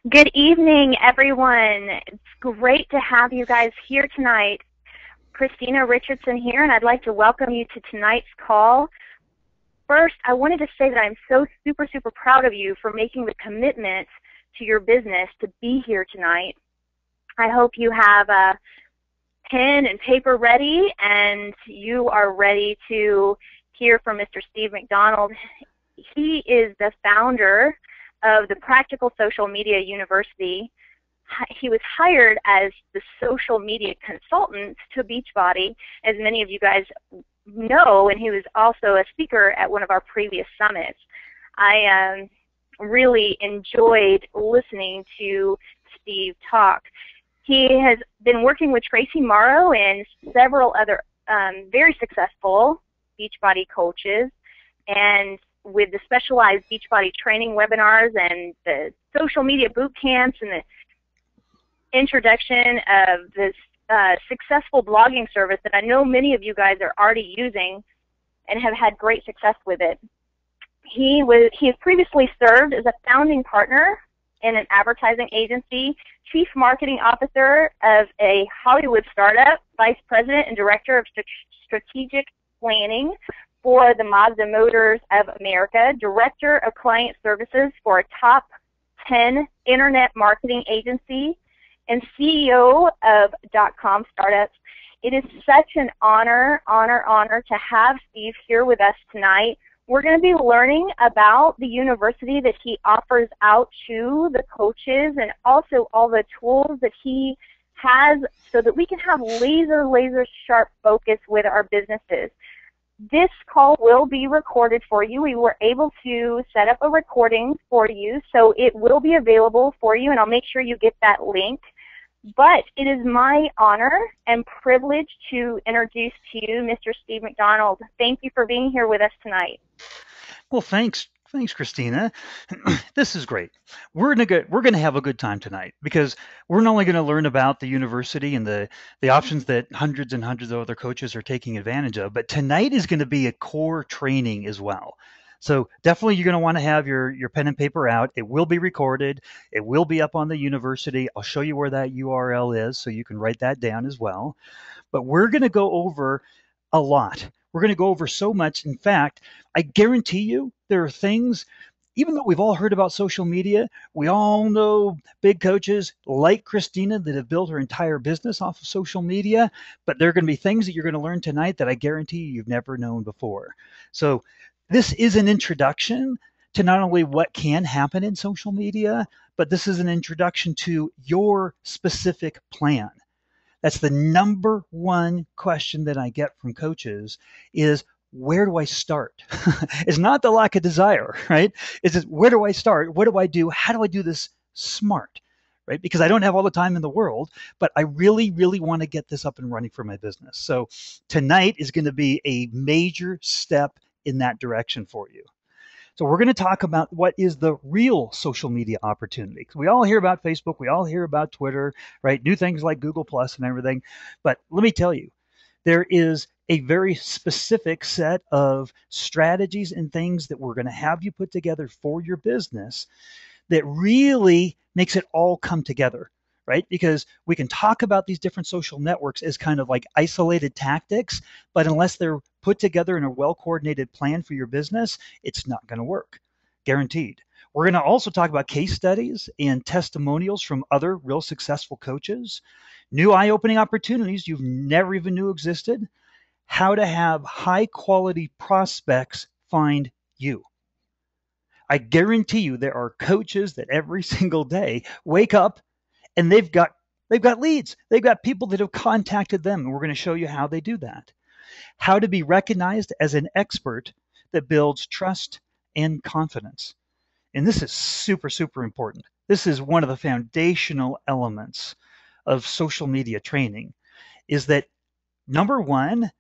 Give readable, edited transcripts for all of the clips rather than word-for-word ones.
Good evening, everyone. It's great to have you guys here tonight. Christina Richardson here, and I'd like to welcome you to tonight's call. First, I wanted to say that I'm so super proud of you for making the commitment to your business to be here tonight. I hope you have a pen and paper ready, and you are ready to hear from Mr. Steve MacDonald. He is the founder of the Practical Social Media University. He was hired as the social media consultant to Beachbody, as many of you guys know, and he was also a speaker at one of our previous summits. I really enjoyed listening to Steve talk. He has been working with Tracy Morrow and several other very successful Beachbody coaches, and with the specialized Beachbody training webinars and the social media boot camps and the introduction of this successful blogging service that I know many of you guys are already using and have had great success with it. He has previously served as a founding partner in an advertising agency, chief marketing officer of a Hollywood startup, vice president and director of strategic planning for the Mazda Motors of America, director of client services for a top 10 internet marketing agency, and CEO of .com startups. It is such an honor to have Steve here with us tonight. We're going to be learning about the university that he offers out to the coaches and also all the tools that he has so that we can have laser sharp focus with our businesses. This call will be recorded for you. We were able to set up a recording for you, so it will be available for you, and I'll make sure you get that link. But it is my honor and privilege to introduce to you Mr. Steve MacDonald. Thank you for being here with us tonight. Well, thanks, Christina. This is great. We're gonna have a good time tonight because we're not only going to learn about the university and the options that hundreds and hundreds of other coaches are taking advantage of, but tonight is going to be a core training as well. So definitely you're going to want to have your pen and paper out. It will be recorded. It will be up on the university. I'll show you where that URL is so you can write that down as well. But we're going to go over a lot. We're going to go over so much. In fact, I guarantee you there are things, even though we've all heard about social media, we all know big coaches like Christina that have built her entire business off of social media, but there are going to be things that you're going to learn tonight that I guarantee you've never known before. So this is an introduction to not only what can happen in social media, but this is an introduction to your specific plan. That's the number one question that I get from coaches is, where do I start? It's not the lack of desire, right? It's just, where do I start? What do I do? How do I do this smart, right? Because I don't have all the time in the world, but I really want to get this up and running for my business. So tonight is going to be a major step in that direction for you. So we're going to talk about what is the real social media opportunity. We all hear about Facebook, we all hear about Twitter, right? New things like Google Plus and everything. But let me tell you, there is a very specific set of strategies and things that we're going to have you put together for your business that really makes it all come together, right? Because we can talk about these different social networks as kind of like isolated tactics, but unless they're put together in a well-coordinated plan for your business, it's not going to work, guaranteed. We're going to also talk about case studies and testimonials from other real successful coaches, new eye-opening opportunities you've never even knew existed, how to have high-quality prospects find you. I guarantee you there are coaches that every single day wake up and they've got leads. They've got people that have contacted them, and we're going to show you how they do that. How to be recognized as an expert that builds trust and confidence. And this is super important. This is one of the foundational elements of social media training, is that number one,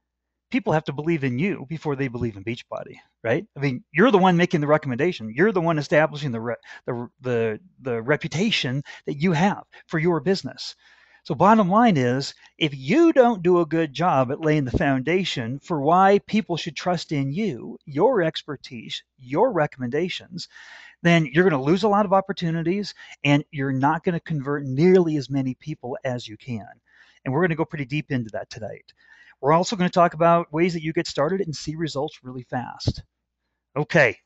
people have to believe in you before they believe in Beachbody, right? I mean, you're the one making the recommendation. You're the one establishing the reputation that you have for your business. So bottom line is, if you don't do a good job at laying the foundation for why people should trust in you, your expertise, your recommendations, then you're going to lose a lot of opportunities and you're not going to convert nearly as many people as you can. And we're going to go pretty deep into that tonight. We're also going to talk about ways that you get started and see results really fast. Okay,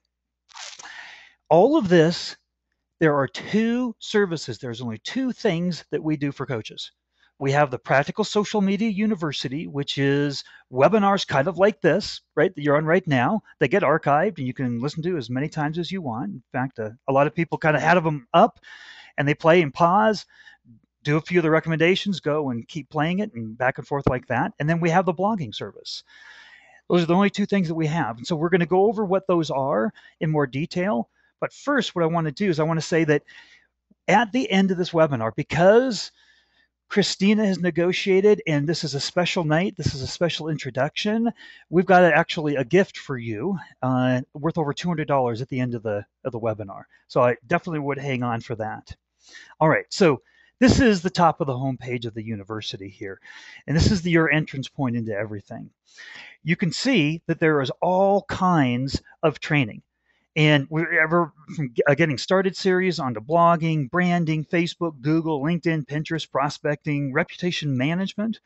all of this, there are two services. There's only two things that we do for coaches. We have the Practical Social Media University, which is webinars kind of like this, right, that you're on right now. They get archived and you can listen to as many times as you want. In fact, a lot of people kind of have them up and they play and pause, do a few of the recommendations, go and keep playing it and back and forth like that. And then we have the blogging service. Those are the only two things that we have. And so we're going to go over what those are in more detail. But first, what I want to do is I want to say that at the end of this webinar, because Christina has negotiated, and this is a special night, this is a special introduction, we've got actually a gift for you worth over $200 at the end of the webinar. So I definitely would hang on for that. All right, so this is the top of the homepage of the university here, and this is your entrance point into everything. You can see that there is all kinds of training. And we're from a getting started series onto blogging, branding, Facebook, Google, LinkedIn, Pinterest, prospecting, reputation management,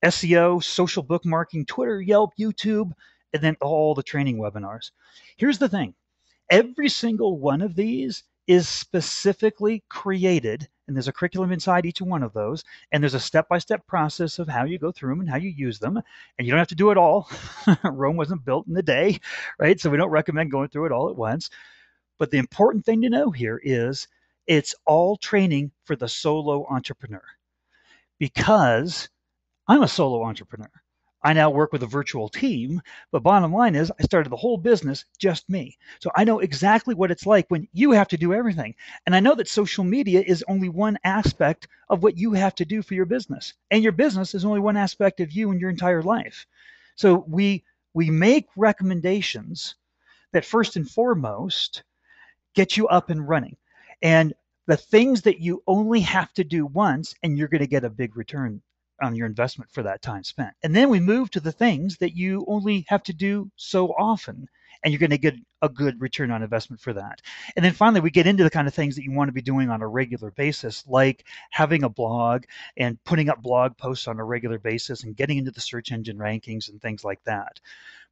SEO, social bookmarking, Twitter, Yelp, YouTube, and then all the training webinars. Here's the thing. Every single one of these is specifically created, and there's a curriculum inside each one of those, and there's a step-by-step process of how you go through them and how you use them, and you don't have to do it all. Rome wasn't built in a day, right? So we don't recommend going through it all at once. But the important thing to know here is it's all training for the solo entrepreneur, because I'm a solo entrepreneur. I now work with a virtual team, but bottom line is I started the whole business just me. So I know exactly what it's like when you have to do everything. And I know that social media is only one aspect of what you have to do for your business. And your business is only one aspect of you and your entire life. So we make recommendations that first and foremost get you up and running. And the things that you only have to do once, and you're going to get a big return on your investment for that time spent. And then we move to the things that you only have to do so often, and you're going to get a good return on investment for that. And then finally, we get into the kind of things that you want to be doing on a regular basis, like having a blog and putting up blog posts on a regular basis and getting into the search engine rankings and things like that.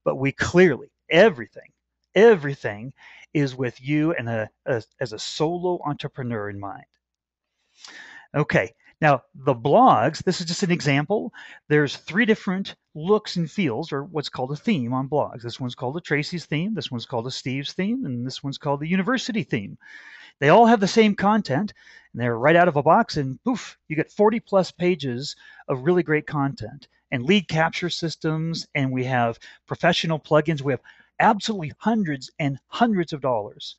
But we clearly, everything is with you and as a solo entrepreneur in mind. Okay, now the blogs, this is just an example. There's 3 different looks and feels, or what's called a theme on blogs. This one's called a Tracy's theme, this one's called a Steve's theme, and this one's called the university theme. They all have the same content, and they're right out of a box, and poof, you get 40 plus pages of really great content and lead capture systems, and we have professional plugins. We have absolutely hundreds and hundreds of dollars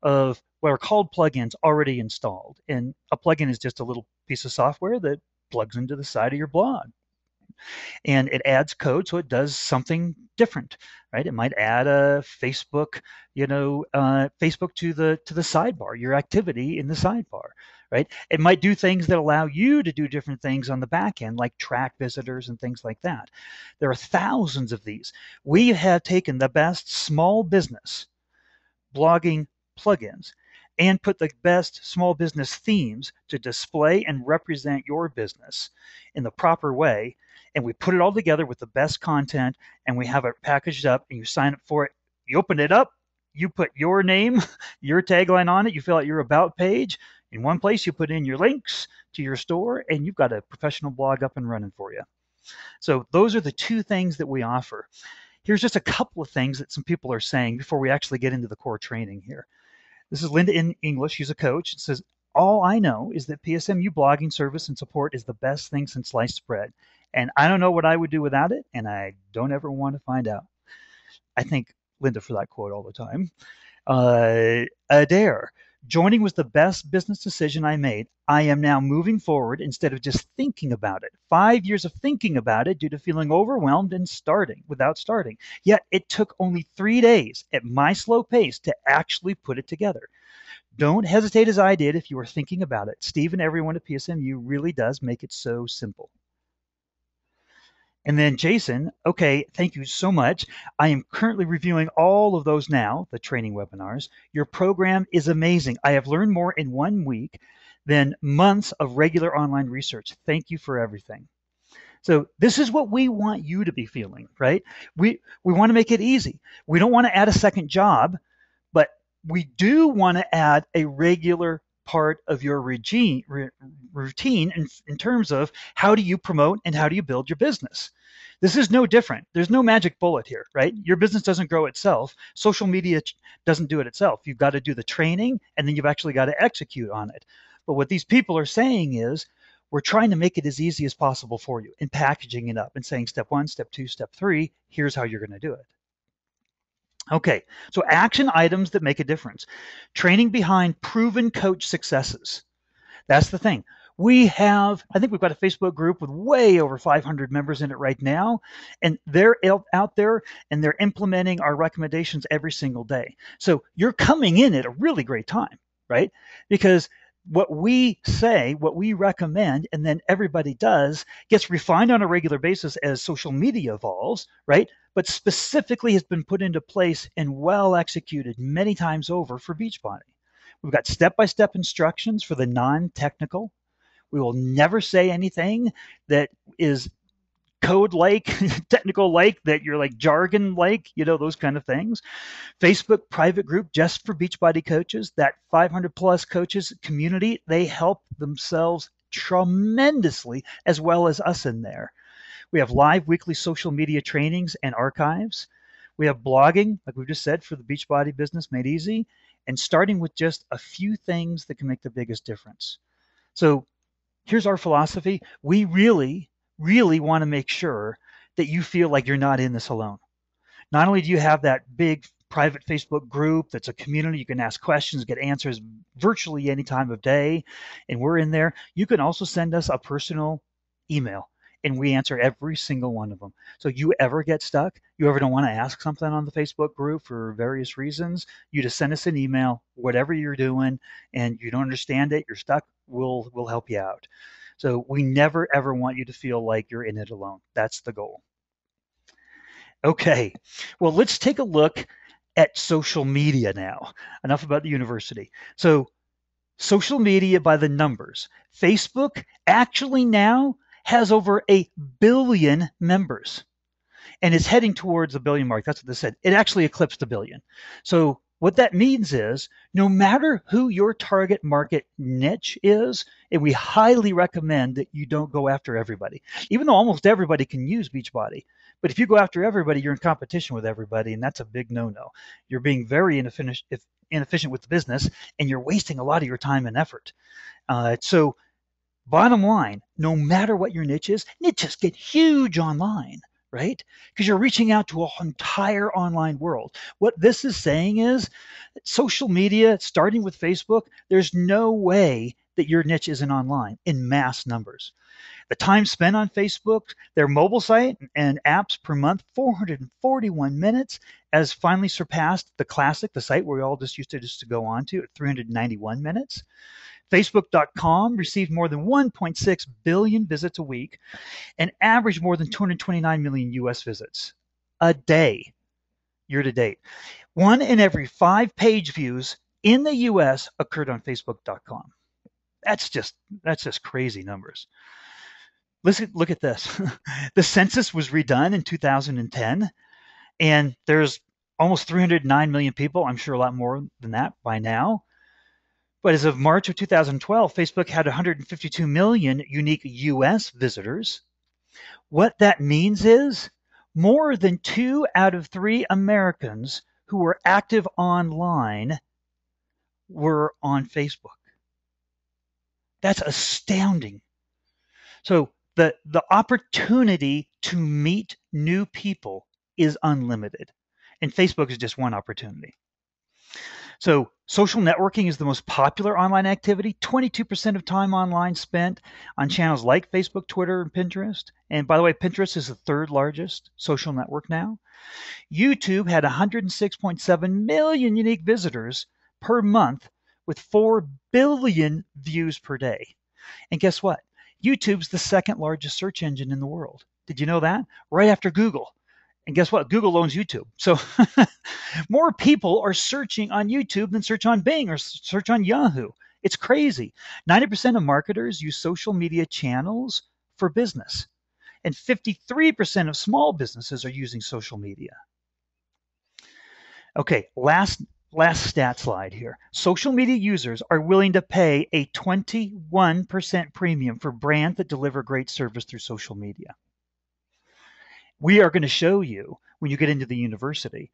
of what are called plugins already installed. And a plugin is just a little piece of software that plugs into the side of your blog. And it adds code, so it does something different, right? It might add a Facebook, Facebook to the sidebar, your activity in the sidebar, right? It might do things that allow you to do different things on the back end, like track visitors and things like that. There are thousands of these. We have taken the best small business blogging plugins and put the best small business themes to display and represent your business in the proper way. And we put it all together with the best content, and we have it packaged up, and you sign up for it. You open it up, you put your name, your tagline on it, you fill out your about page. In one place, you put in your links to your store, and you've got a professional blog up and running for you. So those are the 2 things that we offer. Here's just a couple of things that some people are saying before we actually get into the core training here. This is Linda in English. She's a coach. It says, all I know is that PSMU blogging service and support is the best thing since sliced bread. And I don't know what I would do without it, and I don't ever want to find out. I thank Linda for that quote all the time. Adair, joining was the best business decision I made. I am now moving forward instead of just thinking about it. 5 years of thinking about it due to feeling overwhelmed and without starting. Yet it took only 3 days at my slow pace to actually put it together. Don't hesitate as I did if you were thinking about it. Steve and everyone at PSMU really does make it so simple. And then Jason, okay, thank you so much. I am currently reviewing all of those now, the training webinars. Your program is amazing. I have learned more in 1 week than months of regular online research. Thank you for everything. So this is what we want you to be feeling, right? We want to make it easy. We don't want to add a second job, but we do want to add a regular part of your routine in terms of how do you promote and how do you build your business. This is no different. There's no magic bullet here, right? Your business doesn't grow itself. Social media doesn't do it itself. You've got to do the training, and then you've actually got to execute on it. But what these people are saying is, we're trying to make it as easy as possible for you and packaging it up and saying step 1, step 2, step 3, here's how you're going to do it. Okay, so action items that make a difference. Training behind proven coach successes. That's the thing. I think we've got a Facebook group with way over 500 members in it right now, and they're out there and they're implementing our recommendations every single day. So you're coming in at a really great time, right? Because what we say, what we recommend, and then everybody does gets refined on a regular basis as social media evolves, right? But specifically has been put into place and well executed many times over for Beachbody. We've got step-by-step instructions for the non-technical. We will never say anything that is code-like, technical-like, that you're like jargon-like, those kind of things. Facebook private group just for Beachbody coaches, that 500 plus coaches community, they help themselves tremendously as well as us in there. We have live weekly social media trainings and archives. We have blogging, like we just said, for the Beachbody business made easy, and starting with just a few things that can make the biggest difference. So here's our philosophy. We really want to make sure that you feel like you're not in this alone. Not only do you have that big private Facebook group that's a community, you can ask questions, get answers virtually any time of day, and we're in there. You can also send us a personal email, and we answer every single one of them. So you ever get stuck, you ever don't want to ask something on the Facebook group for various reasons, you just send us an email, whatever you're doing, and you don't understand it, you're stuck, we'll help you out. So we never ever want you to feel like you're in it alone. That's the goal. Okay, well, let's take a look at social media now. Enough about the university. So social media by the numbers. Facebook actually now has over 1 billion members and is heading towards the billion mark. That's what they said. It actually eclipsed the billion. So what that means is no matter who your target market niche is, and we highly recommend that you don't go after everybody, even though almost everybody can use Beachbody. But if you go after everybody, you're in competition with everybody, and that's a big no-no. You're being very inefficient with the business, and you're wasting a lot of your time and effort. So bottom line, no matter what your niche is, niches get huge online, right? Because you're reaching out to an entire online world. What this is saying is social media, starting with Facebook, there's no way that your niche isn't online in mass numbers. The time spent on Facebook, their mobile site and apps per month, 441 minutes, has finally surpassed the classic, the site where we all just used to go on to, at 391 minutes. Facebook.com received more than 1.6 billion visits a week and averaged more than 229 million US visits a day, year to date. 1 in every 5 page views in the US occurred on Facebook.com. That's just crazy numbers. Look at this. The census was redone in 2010, and there's almost 309 million people. I'm sure a lot more than that by now. But as of March of 2012, Facebook had 152 million unique US visitors. What that means is more than 2 out of 3 Americans who were active online were on Facebook. That's astounding. So the opportunity to meet new people is unlimited, and Facebook is just one opportunity. So social networking is the most popular online activity. 22% of time online spent on channels like Facebook, Twitter, and Pinterest. And by the way, Pinterest is the 3rd largest social network now. YouTube had 106.7 million unique visitors per month with 4 billion views per day. And guess what? YouTube's the second largest search engine in the world. Did you know that? Right after Google. And guess what? Google owns YouTube. So more people are searching on YouTube than search on Bing or search on Yahoo. It's crazy. 90% of marketers use social media channels for business, and 53% of small businesses are using social media. Okay, last stat slide here. Social media users are willing to pay a 21% premium for brands that deliver great service through social media. We are going to show you when you get into the university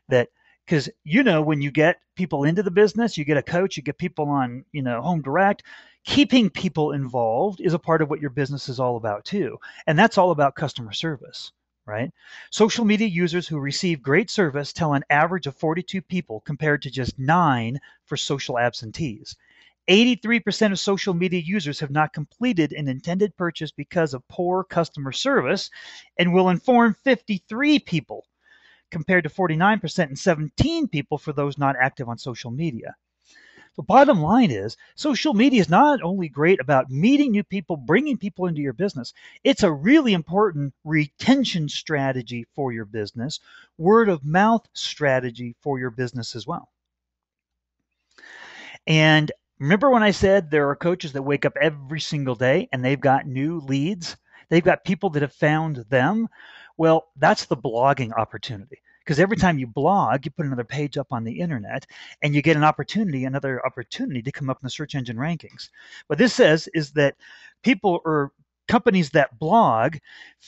that, because when you get people into the business, you get a coach, you get people on home direct, keeping people involved is a part of what your business is all about too, and that's all about customer service, right? Social media users who receive great service tell an average of 42 people compared to just 9 for social absentees. 83% of social media users have not completed an intended purchase because of poor customer service and will inform 53 people compared to 49% and 17 people for those not active on social media. The bottom line is social media is not only great about meeting new people, bringing people into your business, it's a really important retention strategy for your business, word of mouth strategy for your business as well. And remember when I said there are coaches that wake up every single day and they've got new leads? They've got people that have found them. Well, that's the blogging opportunity. Because every time you blog, you put another page up on the internet and you get another opportunity to come up in the search engine rankings. What this says is that people or companies that blog,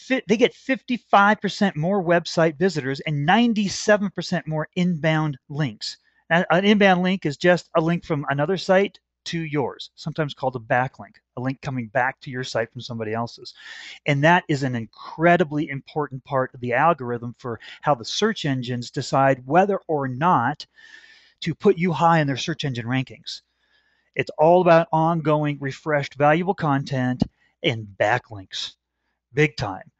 they get 55% more website visitors and 97% more inbound links. An inbound link is just a link from another site to yours, sometimes called a backlink, a link coming back to your site from somebody else's. And that is an incredibly important part of the algorithm for how the search engines decide whether or not to put you high in their search engine rankings. It's all about ongoing, refreshed, valuable content and backlinks, big time.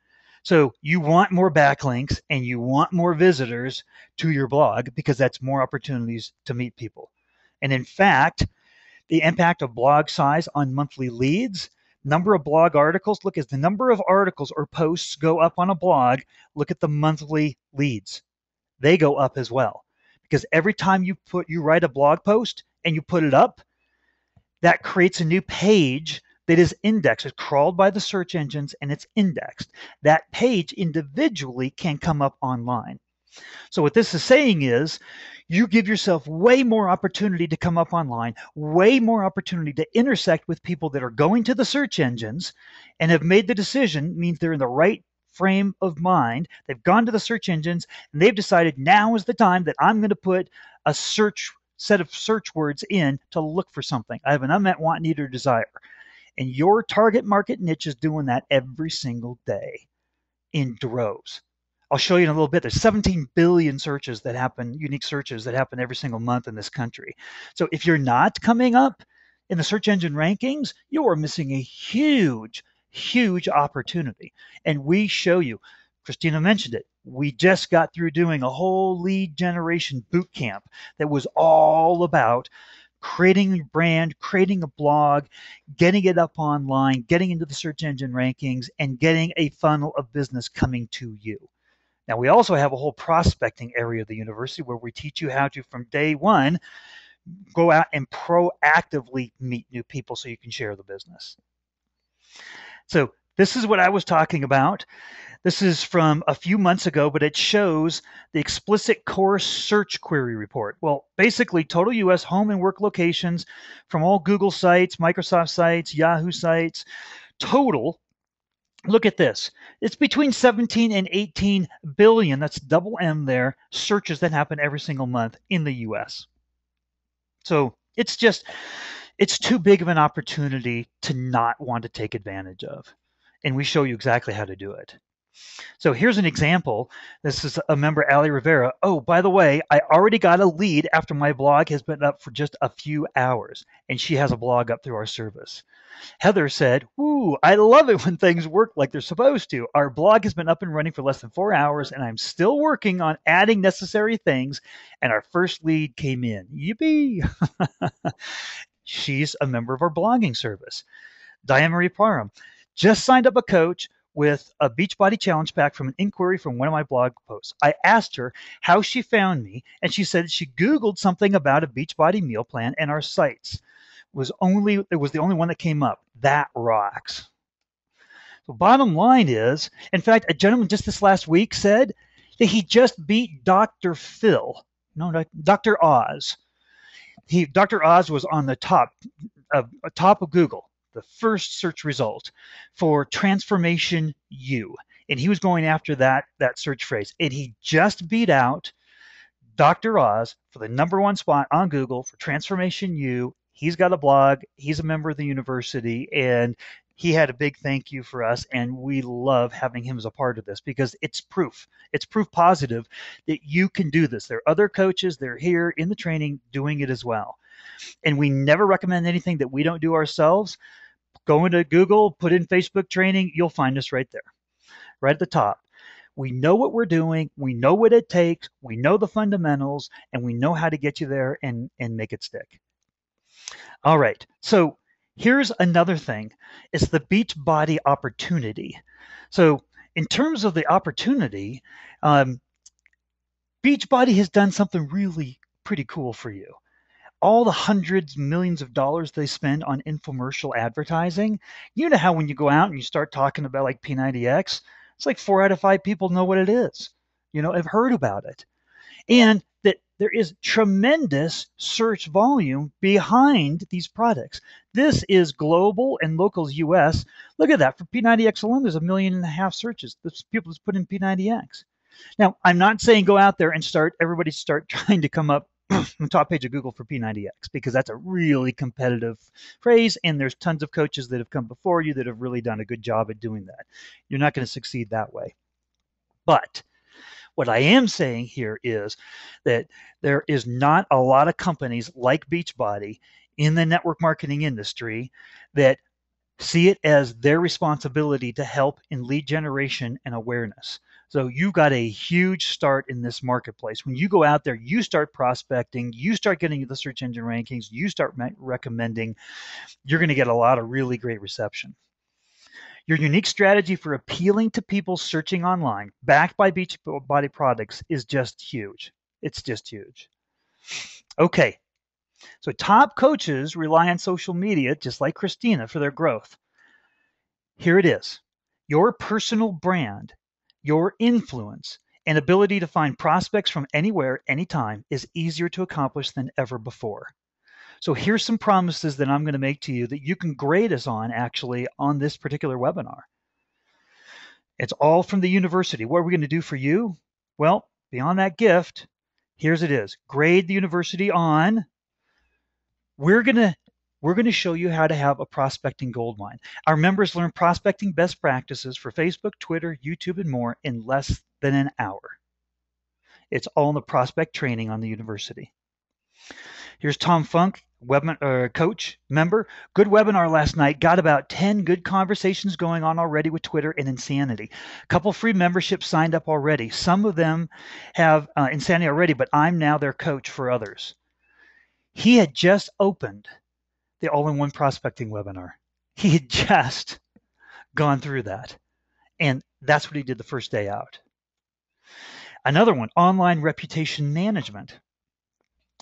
So you want more backlinks and you want more visitors to your blog because that's more opportunities to meet people. And in fact, the impact of blog size on monthly leads, number of blog articles, look, as the number of articles or posts go up on a blog, look at the monthly leads. They go up as well. Because every time you write a blog post and you put it up, that creates a new page that is indexed. It's crawled by the search engines and it's indexed. That page individually can come up online. So what this is saying is you give yourself way more opportunity to come up online, way more opportunity to intersect with people that are going to the search engines and have made the decision, means they're in the right frame of mind. They've gone to the search engines and they've decided now is the time that I'm going to put a set of search words in to look for something. I have an unmet want, need, or desire. And your target market niche is doing that every single day in droves. I'll show you in a little bit. There's 17 billion searches that happen, unique searches that happen every single month in this country. So if you're not coming up in the search engine rankings, you are missing a huge, huge opportunity. And we show you, Christina mentioned it, we just got through doing a whole lead generation boot camp that was all about creating a brand, creating a blog, getting it up online, getting into the search engine rankings, and getting a funnel of business coming to you. Now, we also have a whole prospecting area of the university where we teach you how to, from day one, go out and proactively meet new people so you can share the business. So this is what I was talking about. This is from a few months ago, but it shows the explicit course search query report. Well, basically total US home and work locations from all Google sites, Microsoft sites, Yahoo sites, total. Look at this. It's between 17 and 18 billion, that's double M there, searches that happen every single month in the US. So it's too big of an opportunity to not want to take advantage of. And we show you exactly how to do it. So here's an example. This is a member, Ali Rivera. Oh, by the way, I already got a lead after my blog has been up for just a few hours, and she has a blog up through our service. Heather said, "Ooh, I love it when things work like they're supposed to. Our blog has been up and running for less than 4 hours, and I'm still working on adding necessary things, and our first lead came in. Yippee!" She's a member of our blogging service. Diane Marie Parham just signed up a coach with a Beachbody challenge pack from an inquiry from one of my blog posts. I asked her how she found me, and she said she Googled something about a Beachbody meal plan, and our sites it was the only one that came up. That rocks. So bottom line is, in fact, a gentleman just this last week said that he just beat Dr. Phil, no, Dr. Oz. Dr. Oz was on the top of Google, the first search result for Transformation U, and he was going after that search phrase, and he just beat out Dr. Oz for the #1 spot on Google for Transformation U. He's got a blog. He's a member of the university, and he had a big thank you for us, and we love having him as a part of this because it's proof. It's proof positive that you can do this. There are other coaches, they're here in the training doing it as well. And we never recommend anything that we don't do ourselves. Go into Google, put in Facebook training, you'll find us right there, right at the top. We know what we're doing, we know what it takes, we know the fundamentals, and we know how to get you there and make it stick. All right, so here's another thing. It's the Beachbody opportunity. So in terms of the opportunity, Beachbody has done something really pretty cool for you. All the hundreds, millions of dollars they spend on infomercial advertising. You know how when you go out and you start talking about like P90X, it's like 4 out of 5 people know what it is. Have heard about it. And that there is tremendous search volume behind these products. This is global and local US. Look at that. For P90X alone, there's 1.5 million searches. There's people that put in P90X. Now, I'm not saying go out there and everybody start trying to come up on the top page of Google for P90X, because that's a really competitive phrase, and there's tons of coaches that have come before you that have really done a good job at doing that. You're not going to succeed that way. But what I am saying here is that there is not a lot of companies like Beachbody in the network marketing industry that see it as their responsibility to help in lead generation and awareness. So you got a huge start in this marketplace. When you go out there, you start prospecting, you start getting the search engine rankings, you start recommending, you're going to get a lot of really great reception. Your unique strategy for appealing to people searching online, backed by Beachbody products, is just huge. It's just huge. Okay, so top coaches rely on social media, just like Christina, for their growth. Here it is. Your personal brand, your influence, and ability to find prospects from anywhere, anytime is easier to accomplish than ever before. So here's some promises that I'm going to make to you that you can grade us on actually on this particular webinar. It's all from the university. What are we going to do for you? Well, beyond that gift, here's it is. Grade the university on. We're going to show you how to have a prospecting goldmine. Our members learn prospecting best practices for Facebook, Twitter, YouTube, and more in less than an hour. It's all in the prospect training on the university. Here's Tom Funk, coach, member. Good webinar last night. Got about 10 good conversations going on already with Twitter and Insanity. A couple free memberships signed up already. Some of them have Insanity already, but I'm now their coach for others. He had just opened the all-in-one prospecting webinar. He had just gone through that. And that's what he did the first day out. Another one, online reputation management.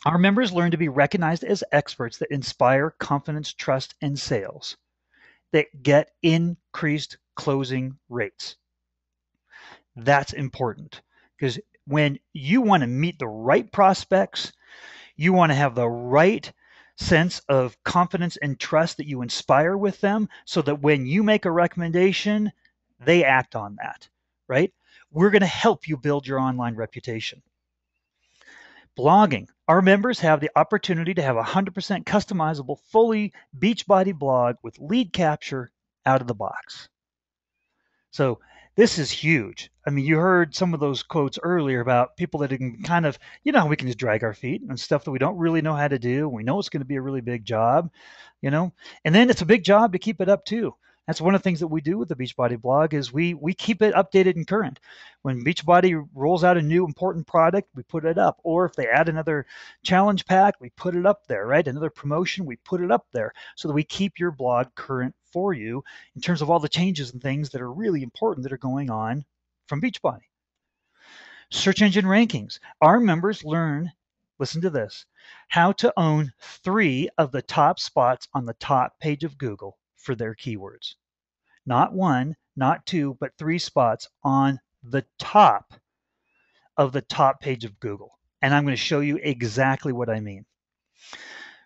Our members learn to be recognized as experts that inspire confidence, trust, and sales that get increased closing rates. That's important, because when you want to meet the right prospects, you want to have the right sense of confidence and trust that you inspire with them, so that when you make a recommendation, they act on that, right? We're going to help you build your online reputation. Blogging. Our members have the opportunity to have a 100% customizable, fully Beachbody blog with lead capture out of the box. So this is huge. I mean, you heard some of those quotes earlier about people that can kind of, how we can just drag our feet and stuff that we don't really know how to do. We know it's going to be a really big job, and then it's a big job to keep it up too. That's one of the things that we do with the Beachbody blog is we keep it updated and current. When Beachbody rolls out a new important product, we put it up. Or if they add another challenge pack, we put it up there, right? Another promotion, we put it up there so that we keep your blog current for you in terms of all the changes and things that are really important that are going on from Beachbody. Search engine rankings. Our members learn, listen to this, how to own 3 of the top spots on the top page of Google for their keywords. Not 1, not 2, but 3 spots on the top of the top page of Google. And I'm going to show you exactly what I mean.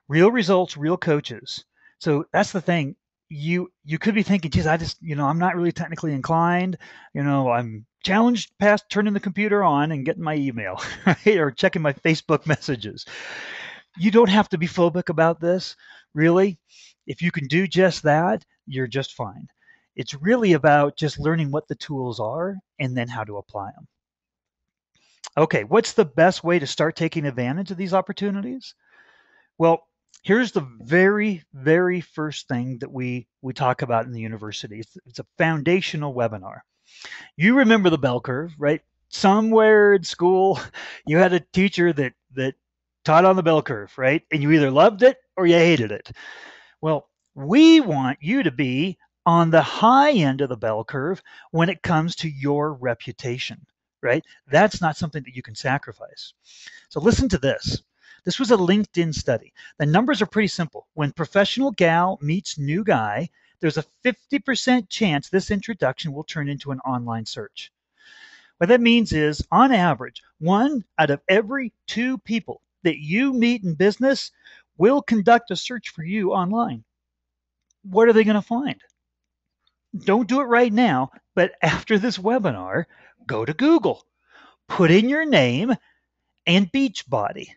Real results, real coaches. So that's the thing. You could be thinking, geez, I'm not really technically inclined. I'm challenged past turning the computer on and getting my email, right? Or checking my Facebook messages. You don't have to be phobic about this, really. If you can do just that, you're just fine. It's really about just learning what the tools are and then how to apply them. Okay, what's the best way to start taking advantage of these opportunities? Well, here's the very, very first thing that we talk about in the university. It's a foundational webinar. You remember the bell curve, right? Somewhere in school, you had a teacher that taught on the bell curve, right? And you either loved it or you hated it. Well, we want you to be on the high end of the bell curve when it comes to your reputation, right? That's not something that you can sacrifice. So listen to this. This was a LinkedIn study. The numbers are pretty simple. When professional gal meets new guy, there's a 50% chance this introduction will turn into an online search. What that means is, on average, 1 out of every 2 people that you meet in business will conduct a search for you online. What are they going to find? Don't do it right now, but after this webinar, go to Google, put in your name and Beachbody.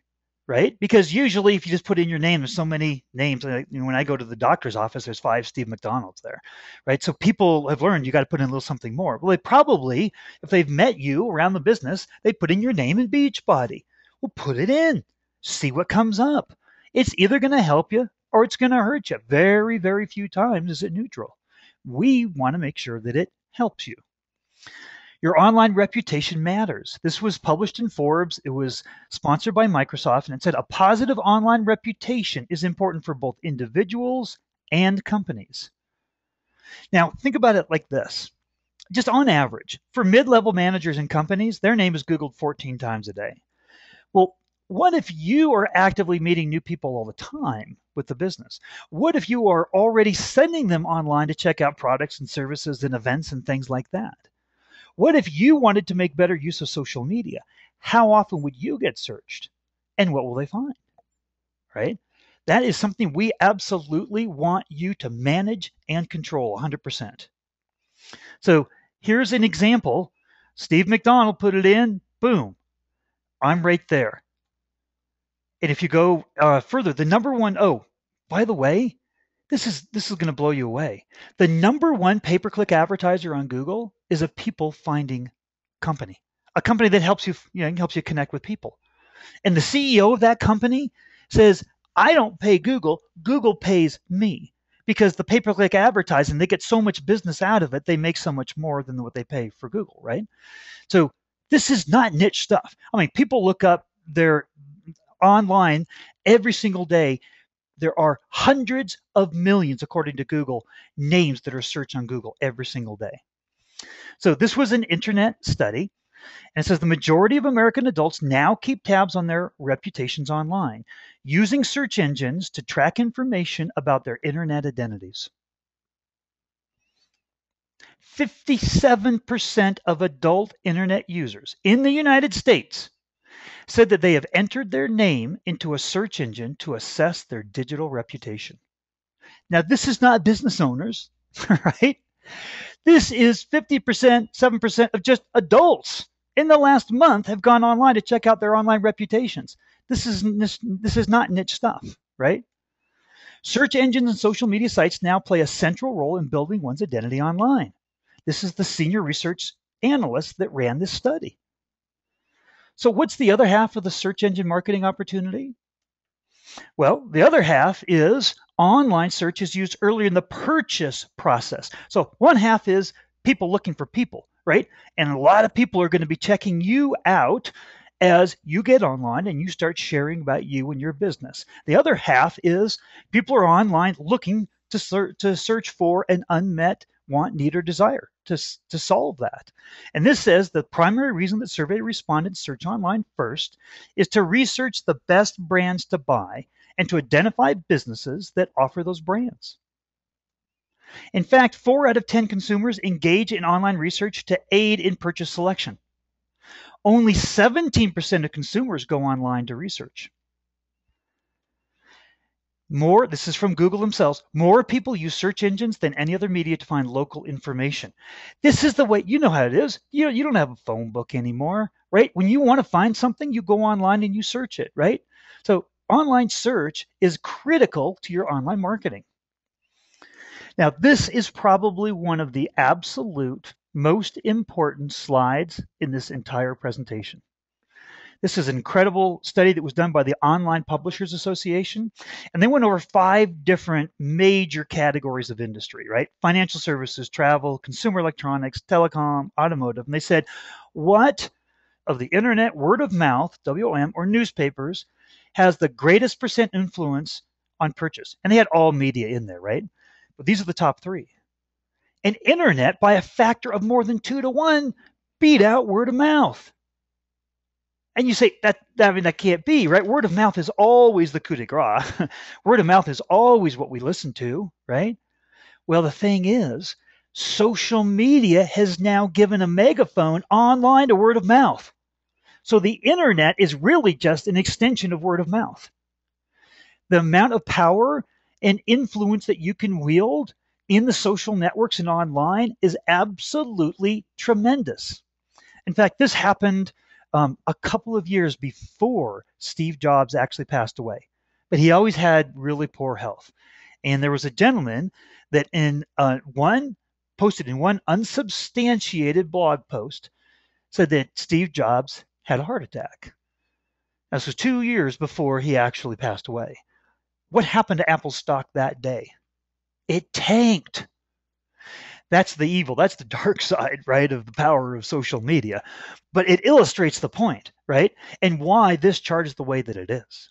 Right? Because usually if you just put in your name, there's so many names. When I go to the doctor's office, there's 5 Steve MacDonalds there, right? So people have learned you got to put in a little something more. Well, they probably, if they've met you around the business, they put in your name and Beachbody. Well, put it in. See what comes up. It's either going to help you or it's going to hurt you. Very, very few times is it neutral. We want to make sure that it helps you. Your online reputation matters. This was published in Forbes. It was sponsored by Microsoft, and it said a positive online reputation is important for both individuals and companies. Now, think about it like this. Just on average, for mid-level managers in companies, their name is Googled 14 times a day. Well, what if you are actively meeting new people all the time with the business? What if you are already sending them online to check out products and services and events and things like that? What if you wanted to make better use of social media? How often would you get searched? And what will they find? Right? That is something we absolutely want you to manage and control 100%. So here's an example. Steve MacDonald put it in, boom, I'm right there. And if you go further, the number one, by the way, this is going to blow you away. The number 1 pay-per-click advertiser on Google is a people finding company, a company that helps you connect with people. And the CEO of that company says, I don't pay Google, Google pays me, because the pay-per-click advertising, they get so much business out of it, they make so much more than what they pay for Google, right? So this is not niche stuff. I mean, people look up their online every single day. There are hundreds of millions, according to Google, names that are searched on Google every single day. So this was an internet study, and it says the majority of American adults now keep tabs on their reputations online, using search engines to track information about their internet identities. 57% of adult internet users in the United States said that they have entered their name into a search engine to assess their digital reputation. Now, this is not business owners, right? This is 50%, 7% of just adults in the last month have gone online to check out their online reputations. This is not niche stuff, right? Search engines and social media sites now play a central role in building one's identity online. This is the senior research analyst that ran this study. So what's the other half of the search engine marketing opportunity? Well, the other half is Online search is used earlier in the purchase process. So one half is people looking for people, right? And a lot of people are going to be checking you out as you get online and you start sharing about you and your business. The other half is people are online looking to search for an unmet want, need, or desire to solve that. And this says the primary reason that survey respondents search online first is to research the best brands to buy and to identify businesses that offer those brands. In fact, 4 out of 10 consumers engage in online research to aid in purchase selection. Only 17% of consumers go online to research. This is from Google themselves, more people use search engines than any other media to find local information. This is the way, you know how it is. You don't have a phone book anymore, right? When you want to find something, you go online and you search it, right? So online search is critical to your online marketing. Now, this is probably one of the absolute most important slides in this entire presentation. This is an incredible study that was done by the Online Publishers Association, and they went over 5 different major categories of industry, right? Financial services, travel, consumer electronics, telecom, automotive, and they said, what of the internet, word of mouth, WOM, or newspapers has the greatest % influence on purchase? And they had all media in there, right? But these are the top 3. And internet, by a factor of more than 2 to 1, beat out word of mouth. And you say, that can't be, right? Word of mouth is always the coup de grace. Word of mouth is always what we listen to, right? Well, the thing is, social media has now given a megaphone online to word of mouth. So the internet is really just an extension of word of mouth. The amount of power and influence that you can wield in the social networks and online is absolutely tremendous. In fact, this happened a couple of years before Steve Jobs actually passed away. But he always had really poor health. And there was a gentleman that posted in one unsubstantiated blog post said that Steve Jobs had a heart attack. This was 2 years before he actually passed away. What happened to Apple stock that day? It tanked. That's the evil. That's the dark side, right, of the power of social media. But it illustrates the point, right, and why this chart is the way that it is.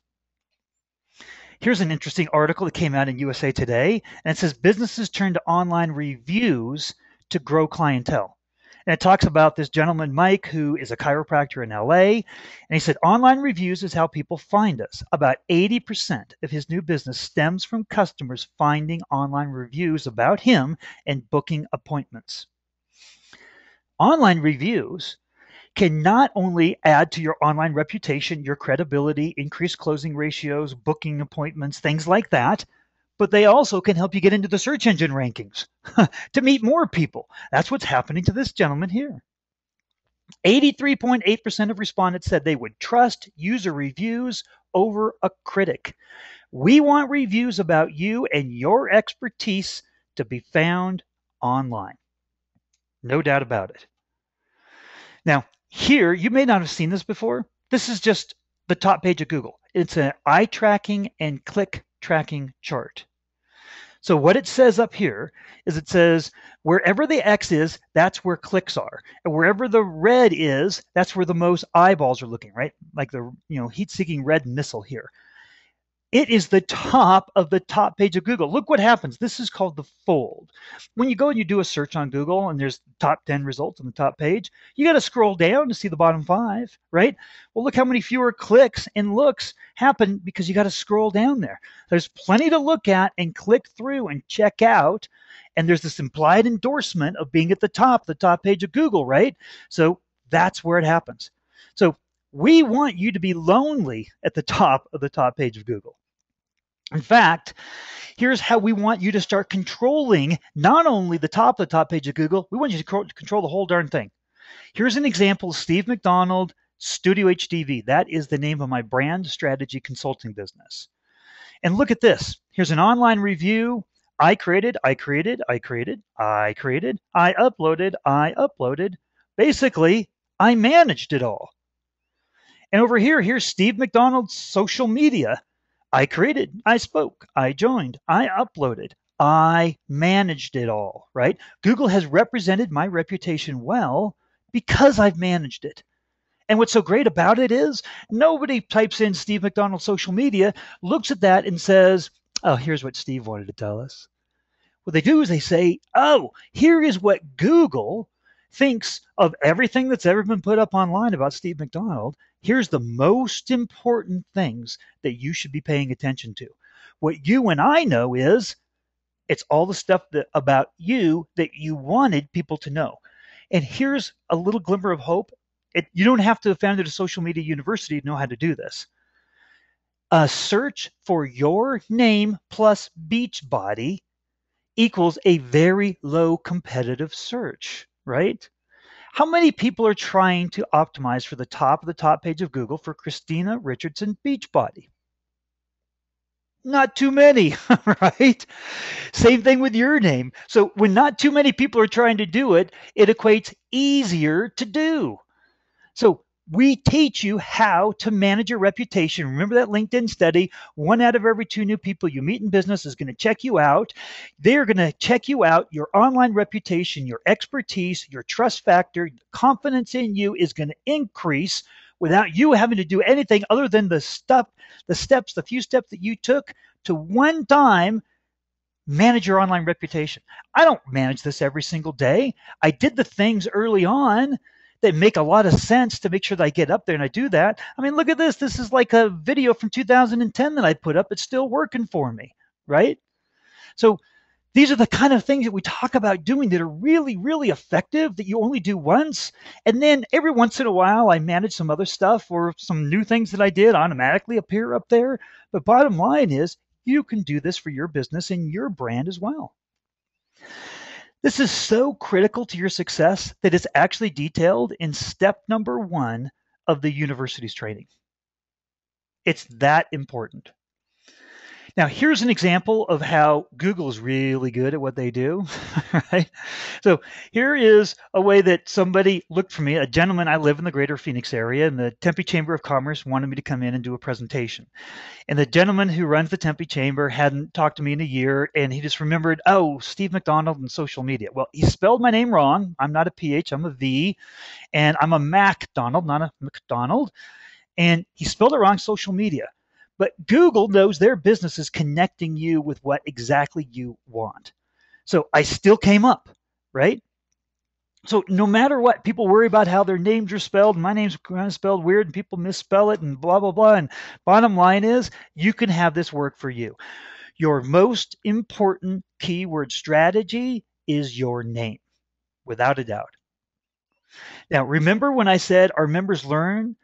Here's an interesting article that came out in USA Today, and it says businesses turn to online reviews to grow clientele. And it talks about this gentleman, Mike, who is a chiropractor in LA. And he said, online reviews is how people find us. About 80% of his new business stems from customers finding online reviews about him and booking appointments. Online reviews can not only add to your online reputation, your credibility, increase closing ratios, booking appointments, things like that, but they also can help you get into the search engine rankings to meet more people. That's what's happening to this gentleman here. 83.8% of respondents said they would trust user reviews over a critic. We want reviews about you and your expertise to be found online. No doubt about it. Now, here, you may not have seen this before. This is just the top page of Google. It's an eye tracking and click tracking chart. So what it says up here is it says wherever the X is, that's where clicks are. And wherever the red is, that's where the most eyeballs are looking, right? Like the heat-seeking red missile here. It is the top of the top page of Google. Look what happens. This is called the fold. When you go and you do a search on Google and there's top 10 results on the top page, you got to scroll down to see the bottom 5, right? Well, look how many fewer clicks and looks happen because you got to scroll down there. There's plenty to look at and click through and check out. And there's this implied endorsement of being at the top page of Google, right? So that's where it happens. So we want you to be lonely at the top of the top page of Google. In fact, here's how we want you to start controlling not only the top page of Google, we want you to control the whole darn thing. Here's an example of Steve MacDonald, Studio HDV. That is the name of my brand strategy consulting business. And look at this. Here's an online review. I created, I uploaded. Basically, I managed it all. And over here, here's Steve MacDonald's social media. I created, I spoke, I joined, I uploaded, I managed it all, right? Google has represented my reputation well because I've managed it. And what's so great about it is nobody types in Steve MacDonald social media, looks at that and says, oh, here's what Steve wanted to tell us. What they do is they say, oh, here is what Google thinks of everything that's ever been put up online about Steve MacDonald. Here's the most important things that you should be paying attention to. What you and I know is it's all the stuff about you that you wanted people to know. And here's a little glimmer of hope. You don't have to have founded a social media university to know how to do this. A search for your name plus Beachbody equals a very low competitive search, right? How many people are trying to optimize for the top of the top page of Google for Christina Richardson Beachbody? Not too many, right? Same thing with your name. So when not too many people are trying to do it, it equates easier to do. So we teach you how to manage your reputation. Remember that LinkedIn study? 1 out of every 2 new people you meet in business is going to check you out. They're going to check you out. Your online reputation, your expertise, your trust factor, confidence in you is going to increase without you having to do anything other than the few steps that you took to one time manage your online reputation. I don't manage this every single day. I did the things early on that make a lot of sense to make sure that I get up there and I do that. I mean, look at this. This is like a video from 2010 that I put up. It's still working for me, right? So these are the kind of things that we talk about doing that are really, really effective that you only do once. And then every once in a while, I manage some other stuff or some new things that I did automatically appear up there. But bottom line is you can do this for your business and your brand as well. This is so critical to your success that it's actually detailed in step number 1 of the university's training. It's that important. Now, here's an example of how Google is really good at what they do, right? So here is a way that somebody looked for me, a gentleman. I live in the greater Phoenix area, and the Tempe Chamber of Commerce wanted me to come in and do a presentation. And the gentleman who runs the Tempe Chamber hadn't talked to me in a year, and he just remembered, oh, Steve MacDonald and social media. Well, he spelled my name wrong. I'm not a PH, I'm a V, and I'm a MacDonald, not a McDonald. And he spelled it wrong, social media. But Google knows their business is connecting you with what exactly you want. So I still came up, right? So no matter what, people worry about how their names are spelled. My name's kind of spelled weird and people misspell it and blah, blah, blah. And bottom line is you can have this work for you. Your most important keyword strategy is your name, without a doubt. Now, remember when I said our members learn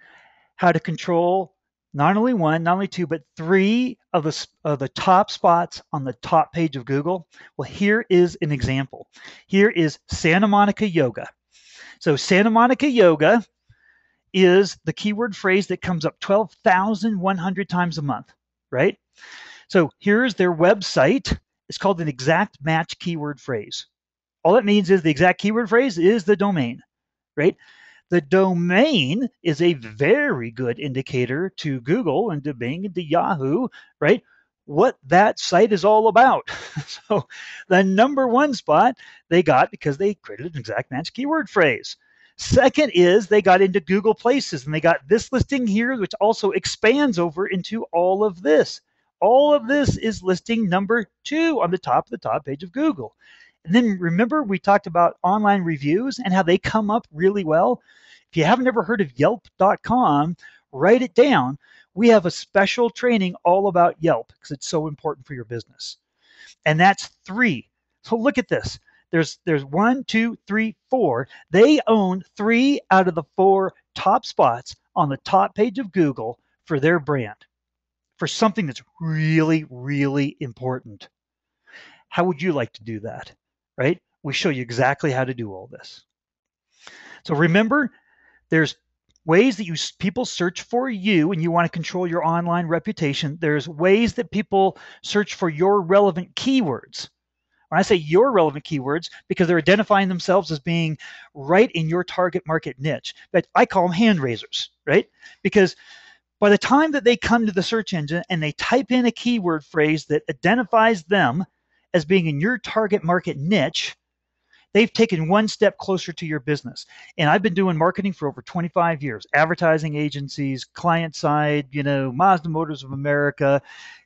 how to control not only 1, not only 2, but 3 of the top spots on the top page of Google? Well, here is an example. Here is Santa Monica Yoga. So Santa Monica Yoga is the keyword phrase that comes up 12,100 times a month, right? So here's their website. It's called an exact match keyword phrase. All it means is the exact keyword phrase is the domain, right? The domain is a very good indicator to Google and to Bing and to Yahoo, right? What that site is all about. So the number 1 spot they got because they created an exact match keyword phrase. Second is they got into Google Places and they got this listing here, which also expands over into all of this. All of this is listing number 2 on the top of the top page of Google. And then remember we talked about online reviews and how they come up really well. If you haven't ever heard of Yelp.com, write it down. We have a special training all about Yelp because it's so important for your business. And that's 3. So look at this. There's 1, 2, 3, 4. They own 3 out of the 4 top spots on the top page of Google for their brand, for something that's really, really important. How would you like to do that, right? We show you exactly how to do all this. So remember, there's ways that people search for you and you want to control your online reputation. There's ways that people search for your relevant keywords. When I say your relevant keywords, because they're identifying themselves as being right in your target market niche. But I call them hand raisers, right? Because By the time that they come to the search engine and they type in a keyword phrase that identifies them as being in your target market niche, they've taken one step closer to your business. And I've been doing marketing for over 25 years, advertising agencies, client side, Mazda Motors of America,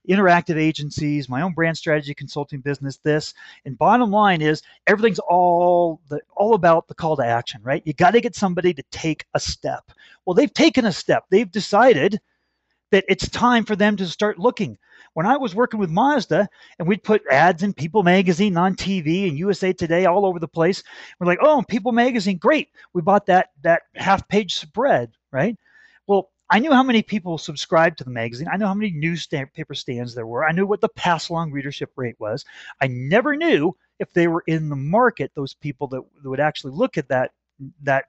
interactive agencies, my own brand strategy consulting business, this. And bottom line is everything's all about the call to action, right? You got to get somebody to take a step. Well, they've taken a step. They've decided that it's time for them to start looking. When I was working with Mazda and we'd put ads in People Magazine, on TV, and USA Today, all over the place, we're like, oh, People Magazine, great. We bought that half-page spread, right? Well, I knew how many people subscribed to the magazine. I know how many newspaper stands there were. I knew what the pass-along readership rate was. I never knew if they were in the market, those people that would actually look at that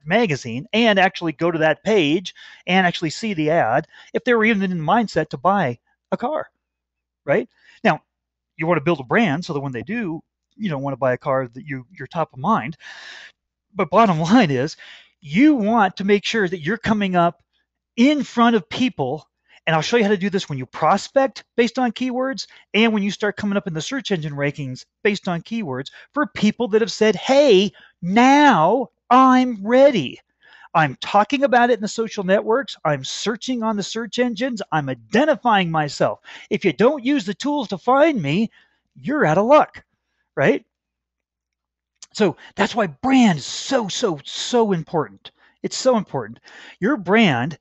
magazine and actually go to that page and actually see the ad, if they were even in the mindset to buy a car, right? Now, you want to build a brand so that when they do, you don't want to buy a car that you're top of mind. But bottom line is, you want to make sure that you're coming up in front of people. And I'll show you how to do this when you prospect based on keywords and when you start coming up in the search engine rankings based on keywords for people that have said, hey, now I'm ready. I'm talking about it in the social networks. I'm searching on the search engines. I'm identifying myself. If you don't use the tools to find me, you're out of luck, right? So that's why brand is so important. It's so important. Your brand,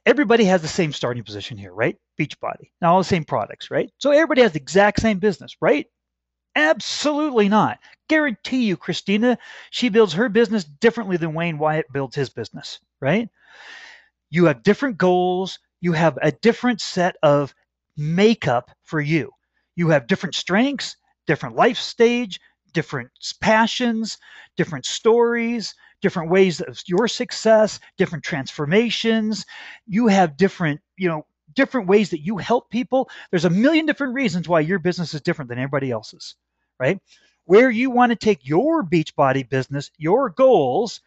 everybody has the same starting position here, right? Beachbody. Now all the same products, right? So everybody has the exact same business, right? Absolutely not. Guarantee you, Christina, she builds her business differently than Wayne Wyatt builds his business, right? You have different goals. You have a different set of makeup for you. You have different strengths, different life stage, different passions, different stories, different ways of your success, different transformations. You have different ways that you help people. There's a million different reasons why your business is different than everybody else's, right? Where you want to take your Beachbody business, your goals,